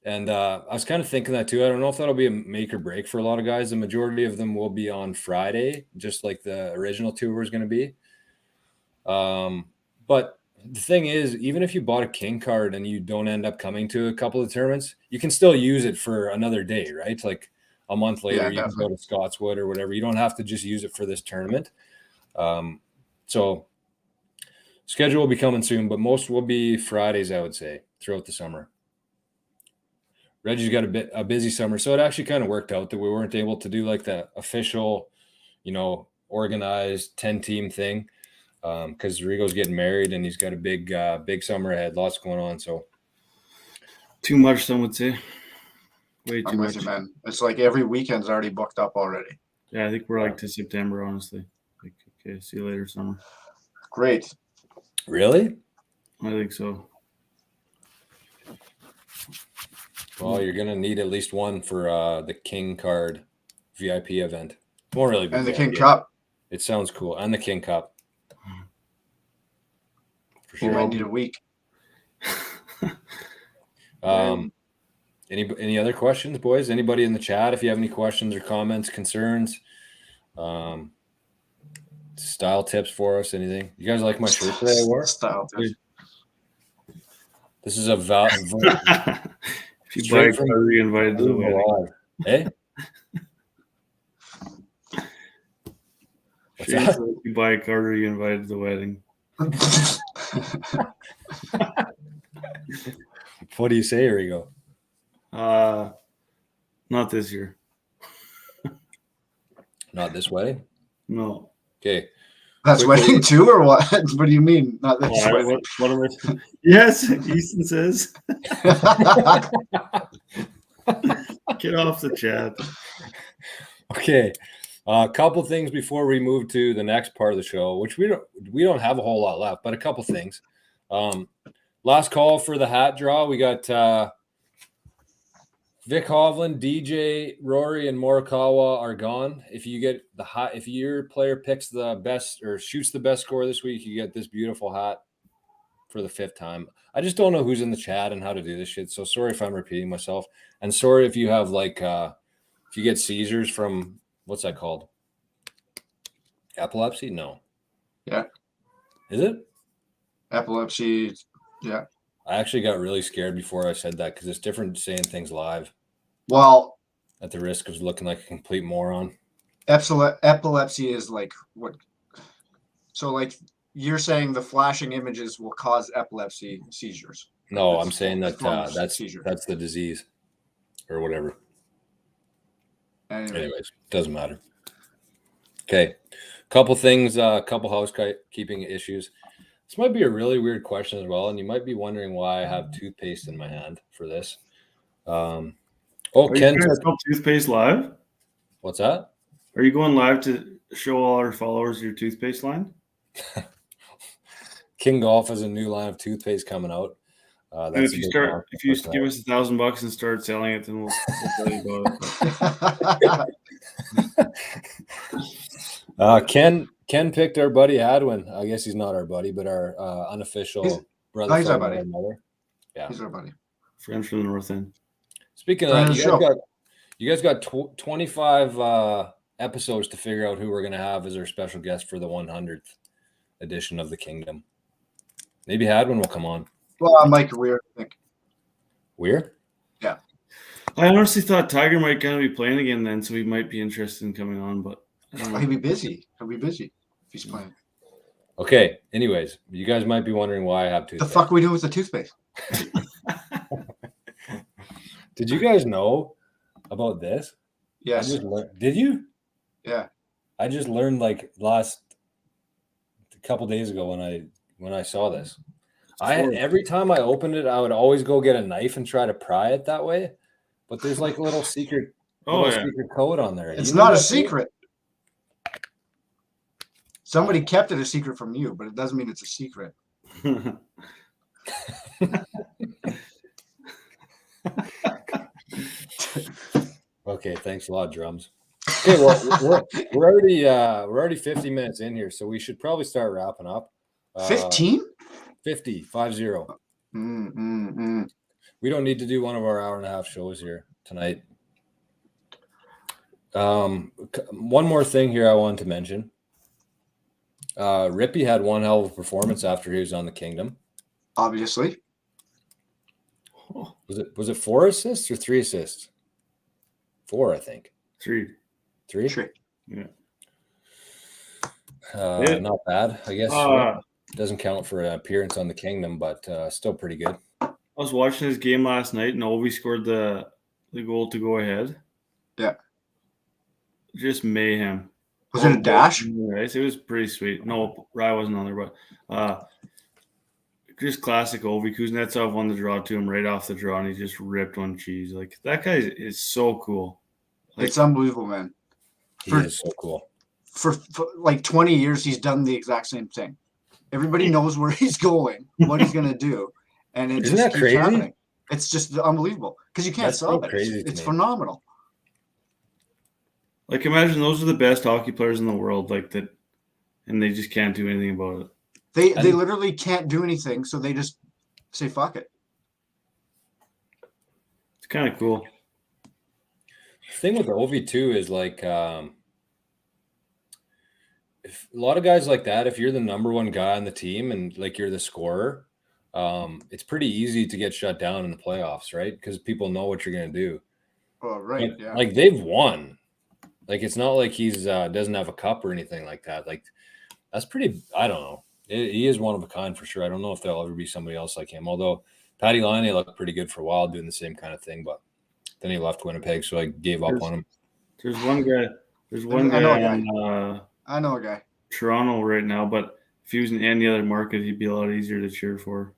And I was kind of thinking that too. I don't know if that'll be a make or break for a lot of guys. The majority of them will be on Friday, just like the original tour is going to be. But the thing is, even if you bought a King card and you don't end up coming to a couple of tournaments, you can still use it for another day, right? Like a month later, you can go to Scotswood or whatever. You don't have to just use it for this tournament. So schedule will be coming soon, but most will be Fridays, I would say, throughout the summer. Reggie's got a busy summer, so it actually kind of worked out that we weren't able to do like the official, organized 10-team thing because Rigo's getting married and he's got a big summer ahead, lots going on. So too much, some would say. Way too much, you, man. It's like every weekend's already booked up already. Yeah, I think we're like to September, honestly. Like, okay, see you later, summer. Great. Really? I think so. Well, you're gonna need at least one for the King card VIP event. Won't really be And the VIP. King Cup. It sounds cool, and the King Cup. For You sure. might need a week. Any other questions, boys? Anybody in the chat? If you have any questions or comments, concerns, style tips for us, anything? You guys like my shirt today I wore? Style tips. This is a if you buy a card, you're invited to the wedding. Hey? What's that? If you buy a card, you're invited to the wedding. What do you say, Rigo? Not this year. Not this wedding? No. Okay. That's wedding too, or what? What do you mean? Not this wedding? What am I? Yes, Easton says. Get off the chat. Okay. A couple things before we move to the next part of the show, which we don't have a whole lot left, but a couple things. Last call for the hat draw. We got Vic Hovland, DJ, Rory, and Morikawa are gone. If you get the hat, if your player picks the best or shoots the best score this week, you get this beautiful hat for the 5th time. I just don't know who's in the chat and how to do this shit. So sorry if I'm repeating myself, and sorry if you have like if you get seizures from what's that called? Epilepsy? No. Yeah. Is it? Epilepsy. Yeah. I actually got really scared before I said that because it's different saying things live. Well, at the risk of looking like a complete moron. Epilepsy is like what? So like you're saying the flashing images will cause epilepsy seizures. No, I'm saying that seizure. that's the disease or whatever. Anyways, doesn't matter. Okay. Couple things, couple housekeeping issues. This might be a really weird question as well, and you might be wondering why I have toothpaste in my hand for this. Ken, toothpaste live? What's that? Are you going live to show all our followers your toothpaste line? King Golf has a new line of toothpaste coming out. If you give us $1,000 and start selling it, then we'll tell you about it. Ken picked our buddy Hadwin. I guess he's not our buddy, but our unofficial brother. He's our buddy. Yeah, he's our buddy. Friends from the North End. Speaking of that, you guys got 25 episodes to figure out who we're going to have as our special guest for the 100th edition of the Kingdom. Maybe Hadwin will come on. Well, Mike Weir, I think. Weir? Yeah. I honestly thought Tiger might kind of be playing again then, so he might be interested in coming on, but he'll be busy. if he's playing. Okay. Anyways, you guys might be wondering why I have The toothpaste. fuck we do with the toothpaste? Did you guys know about this? Yes. Did you? Yeah. I just learned like last couple days ago when I saw this. Every time I opened it, I would always go get a knife and try to pry it that way. But there's like a little secret secret code on there. It's not a secret. Somebody kept it a secret from you, but it doesn't mean it's a secret. Okay, thanks a lot, Drums. Okay, well, we're already 50 minutes in here, so we should probably start wrapping up. 15? 50. We don't need to do one of our hour-and-a-half shows here tonight. One more thing here I wanted to mention. Rippy had one hell of a performance after he was on the Kingdom. Obviously. Was it 4 assists or 3 assists? 4, I think. 3. 3? Yeah. Not bad, I guess. Doesn't count for an appearance on the Kingdom, but still pretty good. I was watching his game last night, and Ovi scored the goal to go ahead. Yeah. Just mayhem. Was it a dash? It was pretty sweet. No, Rye wasn't on there, but just classic Ovi. Kuznetsov won the draw to him right off the draw, and he just ripped one cheese. Like, that guy is so cool. Like, it's unbelievable, man. He is so cool. For like 20 years, he's done the exact same thing. Everybody knows where he's going, what he's going to do, and it Isn't just that keeps crazy? happening. It's just unbelievable because you can't stop it. It's phenomenal. Like, imagine those are the best hockey players in the world, like that, and they just can't do anything about it. They literally can't do anything, so they just say fuck it. It's kind of cool. The thing with Ovi too is like if a lot of guys like that, if you're the number one guy on the team and like you're the scorer, it's pretty easy to get shut down in the playoffs, right? Because people know what you're going to do. Oh, right. Yeah. Like they've won. Like it's not like he's doesn't have a cup or anything like that. Like that's pretty. I don't know. He is one of a kind for sure. I don't know if there'll ever be somebody else like him. Although Patty Laine looked pretty good for a while doing the same kind of thing, but then he left Winnipeg, so I gave up on him. There's one guy. I know a guy. Toronto right now, but if he was in any other market, he'd be a lot easier to cheer for.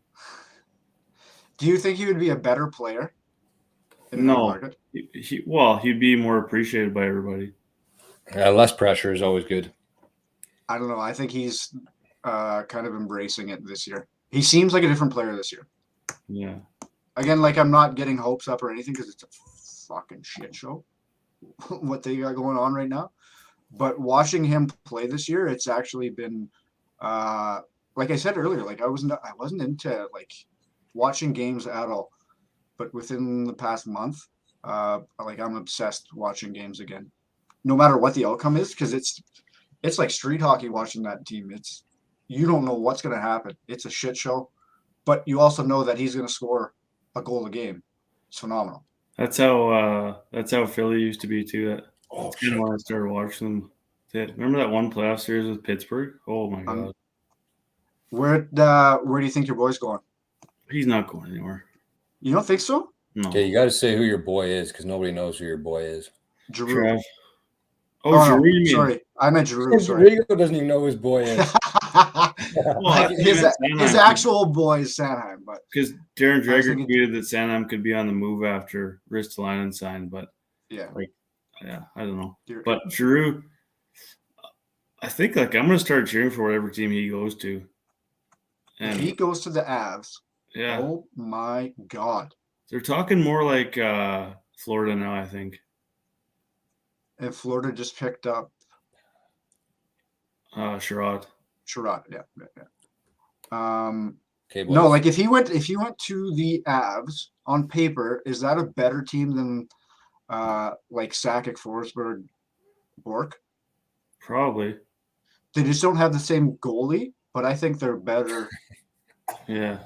Do you think he would be a better player in that market? He'd be more appreciated by everybody. Yeah, less pressure is always good. I don't know. I think he's kind of embracing it this year. He seems like a different player this year. Yeah. Again, like I'm not getting hopes up or anything because it's a fucking shit show what they got going on right now. But watching him play this year, it's actually been like I said earlier, like I wasn't into like watching games at all. But within the past month, like I'm obsessed watching games again. No matter what the outcome is, because it's like street hockey watching that team. You don't know what's gonna happen. It's a shit show. But you also know that he's gonna score a goal a game. It's phenomenal. That's how Philly used to be too. When I started watching them. Remember that one playoff series with Pittsburgh? Oh my god. Where do you think your boy's going? He's not going anywhere. You don't think so? No. Okay, you got to say who your boy is because nobody knows who your boy is. Giroux. Giroux. No, sorry, I meant Giroux. Sorry. Giroux doesn't even know who his boy is. his actual boy is Sanheim, but because Darren Dreger tweeted that Sanheim could be on the move after Ristolainen signed, but yeah, I don't know. But Giroux, I think like I'm gonna start cheering for whatever team he goes to. And if he goes to the Avs, yeah. Oh my god, they're talking more like Florida now, I think. And Florida just picked up Sherrod. Yeah. Okay, no, like if he went to the Avs on paper, is that a better team than like Sakic, Forsberg, Bork? Probably. They just don't have the same goalie, but I think they're better. Yeah.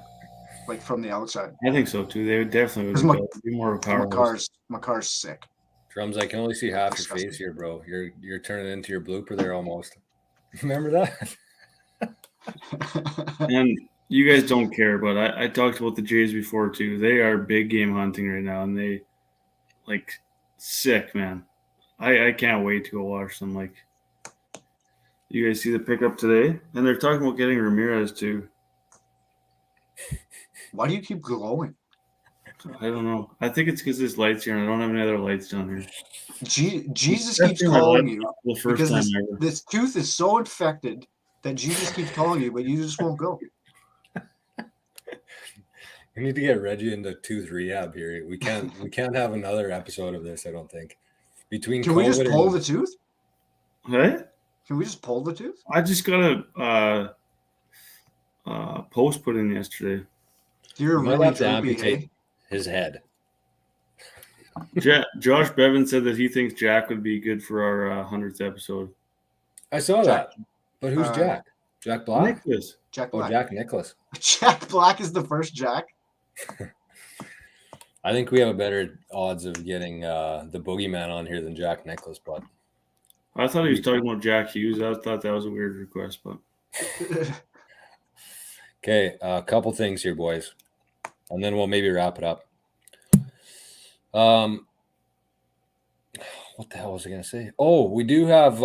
Like from the outside. I think so too. They would definitely be more of a powerhouse. Makar's sick. Drums, I can only see half your face here, bro. You're turning into your blooper there almost. Remember that? And you guys don't care, but I talked about the Jays before too. They are big game hunting right now, and they like sick, man. I can't wait to go watch them. Like, you guys see the pickup today, and they're talking about getting Ramirez too. Why do you keep glowing? I don't know. I think it's because there's lights here, and I don't have any other lights down here. Jesus keeps Testing my calling you laptop for the first because time this, ever. this tooth is so infected that Jesus keeps calling you, but you just won't go. We need to get Reggie into tooth rehab here. We can't have another episode of this, I don't think. Between Can we just COVID pull and the tooth? Hey, Can we just pull the tooth? I just got a post put in yesterday. You're we might really have to droopy, amputate hey? his head. Josh Bevan said that he thinks Jack would be good for our 100th episode. I saw Jack- that. But who's uh, Jack? Jack Black? Nicholas. Jack Oh, Black. Jack Nicholas. Jack Black is the first Jack. I think we have a better odds of getting the boogeyman on here than Jack Nicholas, but I thought he was talking about Jack Hughes. I thought that was a weird request, but okay, a couple things here, boys, and then we'll maybe wrap it up. What the hell was I going to say? Oh, we do have.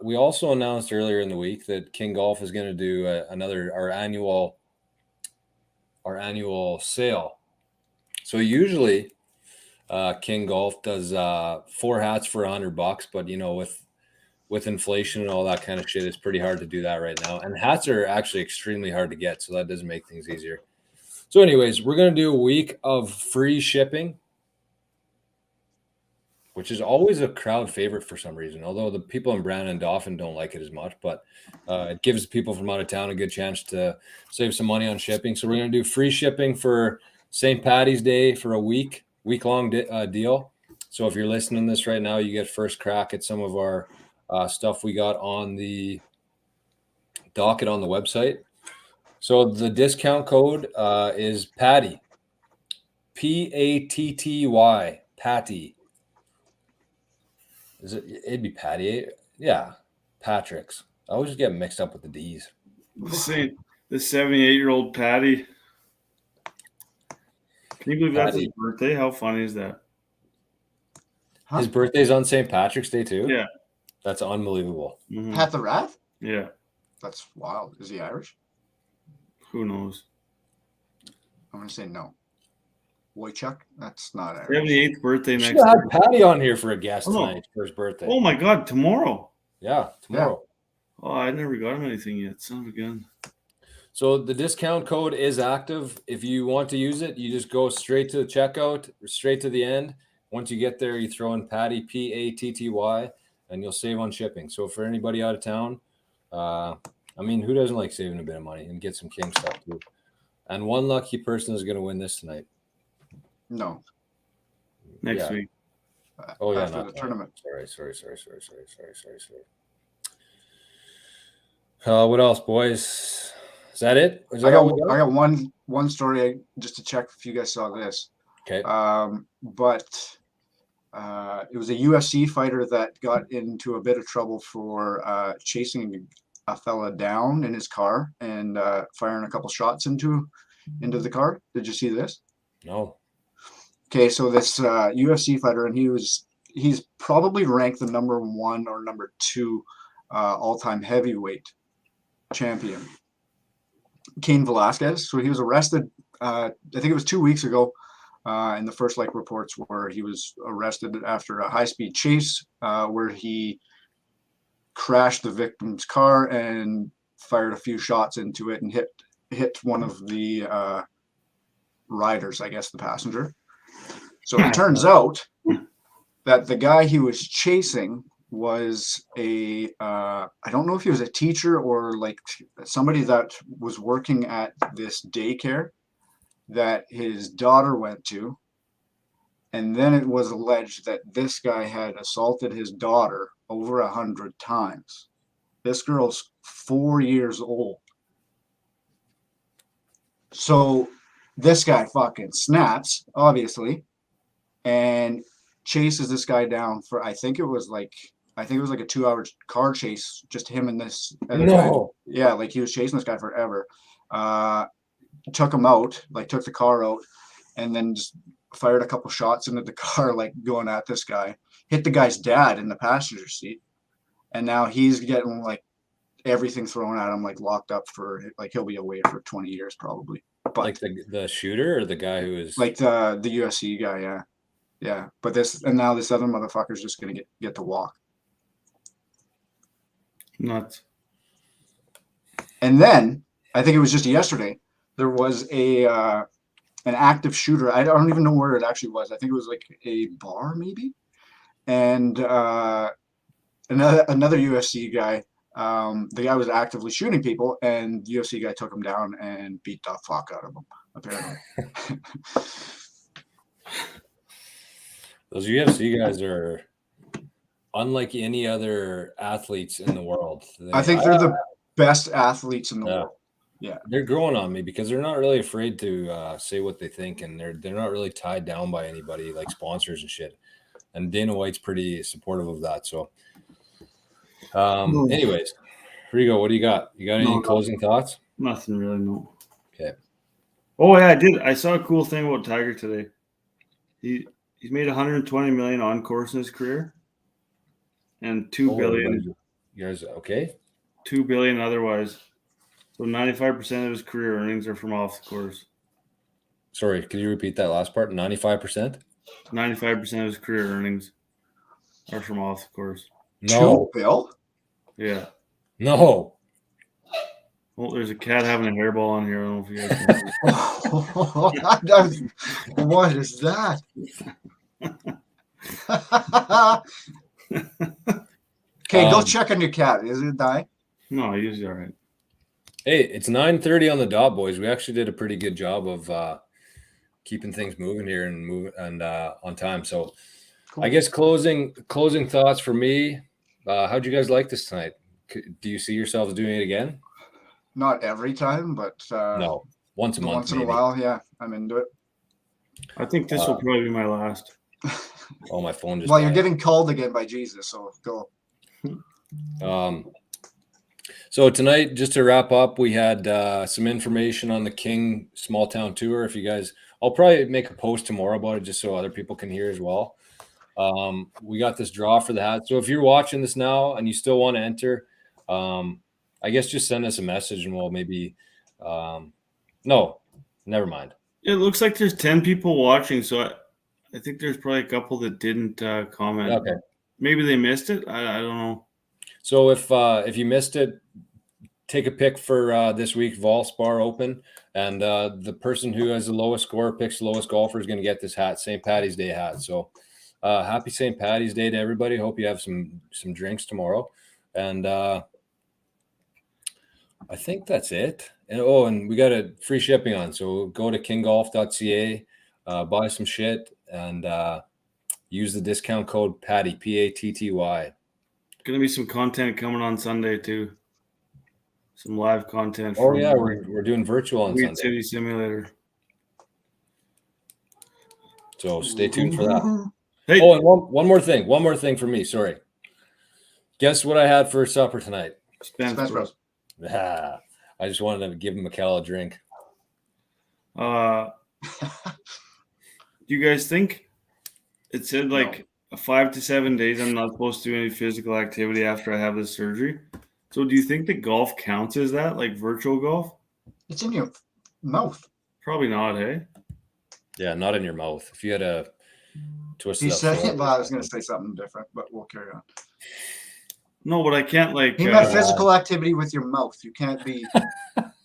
We also announced earlier in the week that King Golf is going to do our annual sale. So usually, King Golf does 4 hats for $100, but with inflation and all that kind of shit, it's pretty hard to do that right now. And hats are actually extremely hard to get, so that doesn't make things easier. So, anyways, we're going to do a week of free shipping, which is always a crowd favorite for some reason, although the people in Brandon and Dauphin don't like it as much, but it gives people from out of town a good chance to save some money on shipping. So we're going to do free shipping for St. Patty's Day for a week-long deal. So if you're listening to this right now, you get first crack at some of our stuff we got on the docket on the website. So the discount code is Patty, Patty, Patty. It'd be Patty. Yeah. Patrick's. I always get mixed up with the D's. the 78-year-old Patty. Can you believe that's his birthday? How funny is that? Huh? His birthday's on St. Patrick's Day too? Yeah. That's unbelievable. Mhm. Pat the Rat? Yeah. That's wild. Is he Irish? Who knows? I'm going to say no. Wojciech? That's not Irish. 78th birthday We should next have week. had Patty on here for a guest Oh. tonight for his birthday. Oh my God, tomorrow. Yeah, tomorrow. Oh, I never got him anything yet. Son of a gun. So the discount code is active. If you want to use it, you just go straight to the checkout, straight to the end. Once you get there, you throw in Patty, Patty, and you'll save on shipping. So for anybody out of town, who doesn't like saving a bit of money and get some King stuff too? And one lucky person is going to win this tonight. No. Next week. Oh yeah, After not the tonight. tournament. Sorry. What else, boys? Is that it? Is that all we I got one story just to check if you guys saw this. Okay. But it was a UFC fighter that got into a bit of trouble for chasing a fella down in his car and firing a couple shots into the car. Did you see this? No. Okay, so this UFC fighter, and he's probably ranked the number 1 or number 2 all-time heavyweight champion, Cain Velasquez. So he was arrested. I think it was 2 weeks ago. And the first reports were he was arrested after a high-speed chase where he crashed the victim's car and fired a few shots into it and hit one of the riders, I guess the passenger. So it turns out that the guy he was chasing was I don't know if he was a teacher or somebody that was working at this daycare that his daughter went to. And then it was alleged that this guy had assaulted his daughter over 100 times. This girl's 4 years old. So this guy fucking snaps, obviously, and chases this guy down for, I think it was I think it was like a 2-hour car chase, just him and this other guy. No. Yeah, like he was chasing this guy forever. Took him out, like took the car out, and then just fired a couple shots into the car, like going at this guy. Hit the guy's dad in the passenger seat, and now he's getting like everything thrown at him, like locked up for like he'll be away for 20 years probably. But Like the shooter or the guy who is like the UFC guy, yeah. But now this other motherfucker's just gonna get to walk. Nuts. And then I think it was just yesterday there was an active shooter. I don't even know where it actually was. I think it was like a bar maybe, and another UFC guy. The guy was actively shooting people, and the UFC guy took him down and beat the fuck out of him. Apparently, those UFC guys are unlike any other athletes in the world. I think they're the best athletes in the world. Yeah, they're growing on me because they're not really afraid to say what they think, and they're not really tied down by anybody like sponsors and shit. And Dana White's pretty supportive of that. So, anyways, Rigo, what do you got? You got any closing thoughts? Nothing really, no. Okay. Oh yeah, I did. I saw a cool thing about Tiger today. He's made 120 million on course in his career, and 2 billion. You guys okay? 2 billion otherwise. So 95% of his career earnings are from off the course. Sorry, could you repeat that last part? 95%? 95% of his career earnings are from off the course. No. Bill? Yeah. No. Well, there's a cat having a hairball on here. I don't know if you guys can What is that? Okay, go check on your cat. Is it dying? No, he's all right. Hey, it's 9:30 on the dot, boys. We actually did a pretty good job of keeping things moving here and on time. So cool. I guess closing thoughts for me. How'd you guys like this tonight? Do you see yourselves doing it again? Not every time, but no, once a month. Once in a while, yeah, I'm into it. I think this will probably be my last. Oh, my phone just. Well, you're getting called again by Jesus, so go. So tonight, just to wrap up, we had some information on the King Small Town Tour. If you guys, I'll probably make a post tomorrow about it just so other people can hear as well. We got this draw for the hat. So if you're watching this now and you still want to enter, I guess just send us a message and we'll maybe no, never mind. It looks like there's 10 people watching, so I think there's probably a couple that didn't comment. Okay. Maybe they missed it. I don't know. So if you missed it, take a pick for this week Valspar Open, and the person who has the lowest score picks the lowest golfer is going to get this hat, St. Patty's Day hat. So happy St. Patty's Day to everybody. Hope you have some drinks tomorrow, and I think that's it. And we got a free shipping on, so go to kinggolf.ca, buy some shit, and use the discount code PATTY, PATTY. Gonna be some content coming on Sunday too. Some live content. Oh yeah, we're doing virtual on Sunday. City Simulator. So stay tuned for that. Hey. Oh, and one more thing for me. Sorry. Guess what I had for supper tonight? Spence Bros. I just wanted to give Mikkel a drink. Do you guys think it said like 5 to 7 days I'm not supposed to do any physical activity after I have this surgery? So do you think that golf counts as that, like virtual golf? It's in your mouth. Probably not, hey? Yeah, not in your mouth. If you had a twist it up. Well, I was going to say something different, but we'll carry on. No, but I can't like... You meant physical activity with your mouth. You can't be...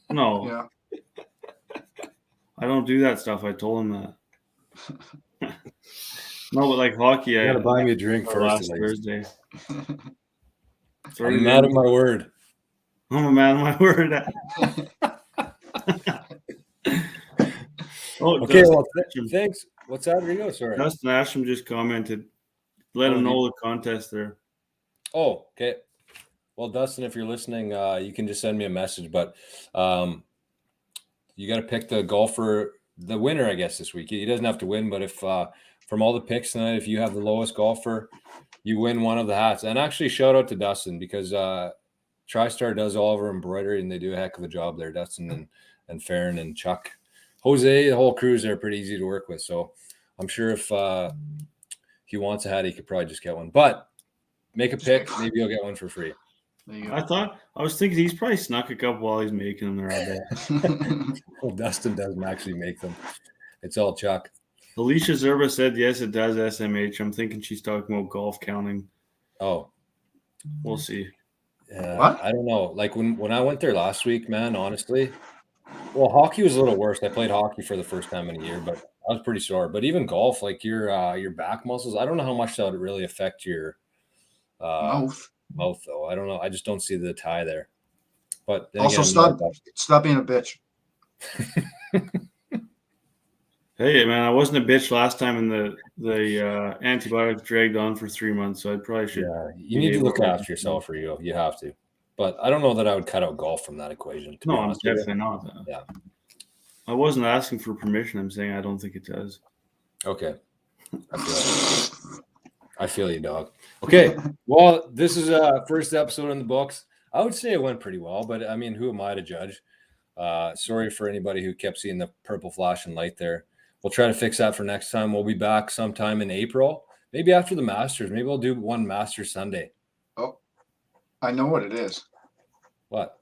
No. Yeah. I don't do that stuff. I told him that. No, but like hockey, you gotta buy me a drink first. Last Thursday. I'm a man of my word. I'm a man of my word. Okay, well, thanks. What's that, Rigo? Sorry. Dustin Asham just commented. Let him know the contest there. Oh, okay. Well, Dustin, if you're listening, you can just send me a message. But you got to pick the golfer, the winner, I guess, this week. He doesn't have to win, but if from all the picks tonight, if you have the lowest golfer, you win one of the hats. And actually, shout out to Dustin because TriStar does all of our embroidery, and they do a heck of a job there. Dustin and Farron and Chuck, Jose, the whole crew's there pretty easy to work with. So I'm sure if he wants a hat, he could probably just get one. But make a pick, maybe you'll get one for free. There you go. I was thinking he's probably snuck a couple while he's making them there all day. Well, Dustin doesn't actually make them. It's all Chuck. Alicia Zerba said yes, it does SMH. I'm thinking she's talking about golf counting. Oh, we'll see. What? I don't know. Like when I went there last week, man, honestly, well, hockey was a little worse. I played hockey for the first time in a year, but I was pretty sore. But even golf, like your back muscles, I don't know how much that would really affect your mouth though. I don't know. I just don't see the tie there. But also, again, stop being a bitch. Hey man, I wasn't a bitch last time, and the antibiotics dragged on for 3 months, so I probably should. Yeah, you need to look after yourself, for you. You have to. But I don't know that I would cut out golf from that equation. No, I'm definitely not. Yeah, I wasn't asking for permission. I'm saying I don't think it does. Okay, I feel you, dog. Okay, well, this is first episode in the books. I would say it went pretty well, but I mean, who am I to judge? Sorry for anybody who kept seeing the purple flashing light there. We'll try to fix that for next time. We'll be back sometime in April, maybe after the Masters. Maybe we'll do one Masters Sunday. Oh, I know what it is. What?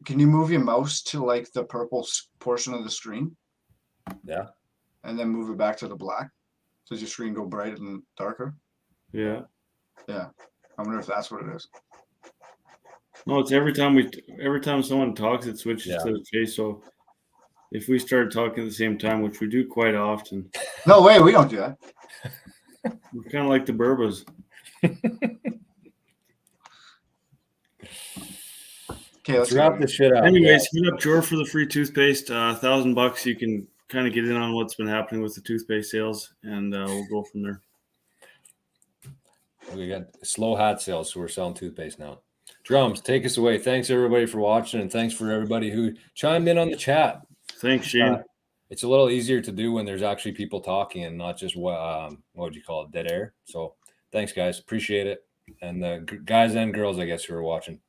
Can you move your mouse to like the purple portion of the screen? Yeah. And then move it back to the black? Does your screen go brighter and darker? Yeah. Yeah. I wonder if that's what it is. No, it's every time someone talks, it switches to the face. So if we start talking at the same time, which we do quite often. No way, we don't do that. We're kind of like the Burbas. Okay, let's wrap this shit up. Anyways, hit up Jor for the free toothpaste. $1,000. You can kind of get in on what's been happening with the toothpaste sales, and we'll go from there. We got slow hat sales, so we're selling toothpaste now. Drums, take us away. Thanks everybody for watching, and thanks for everybody who chimed in on the chat. Thanks, Shane. It's a little easier to do when there's actually people talking and not just what would you call it, dead air. So thanks, guys. Appreciate it. And the guys and girls, I guess, who are watching.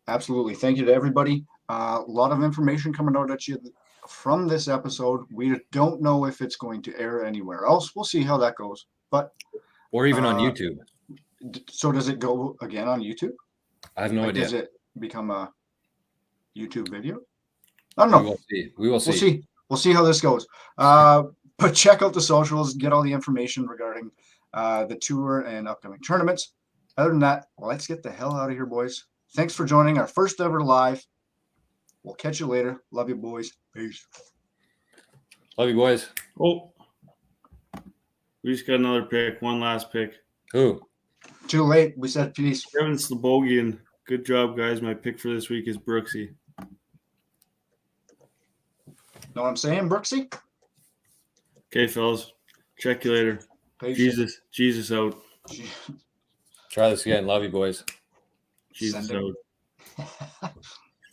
Absolutely. Thank you to everybody. A lot of information coming out at you from this episode. We don't know if it's going to air anywhere else. We'll see how that goes. Or even on YouTube. So does it go again on YouTube? I have no idea. Does it become a YouTube video? I don't know. We will see. We'll see how this goes. But check out the socials, get all the information regarding the tour and upcoming tournaments. Other than that, let's get the hell out of here, boys. Thanks for joining our first ever live. We'll catch you later. Love you, boys. Peace. Love you, boys. Oh, we just got another pick. One last pick. Who? Too late. We said peace. Kevin Slobogian. Good job, guys. My pick for this week is Brooksy. Know what I'm saying, Brooksy? Okay, fellas. Check you later. Peace. Jesus out. Try this again. Love you, boys. Jesus out.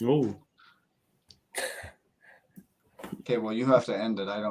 Oh. Okay, well, you have to end it. I don't.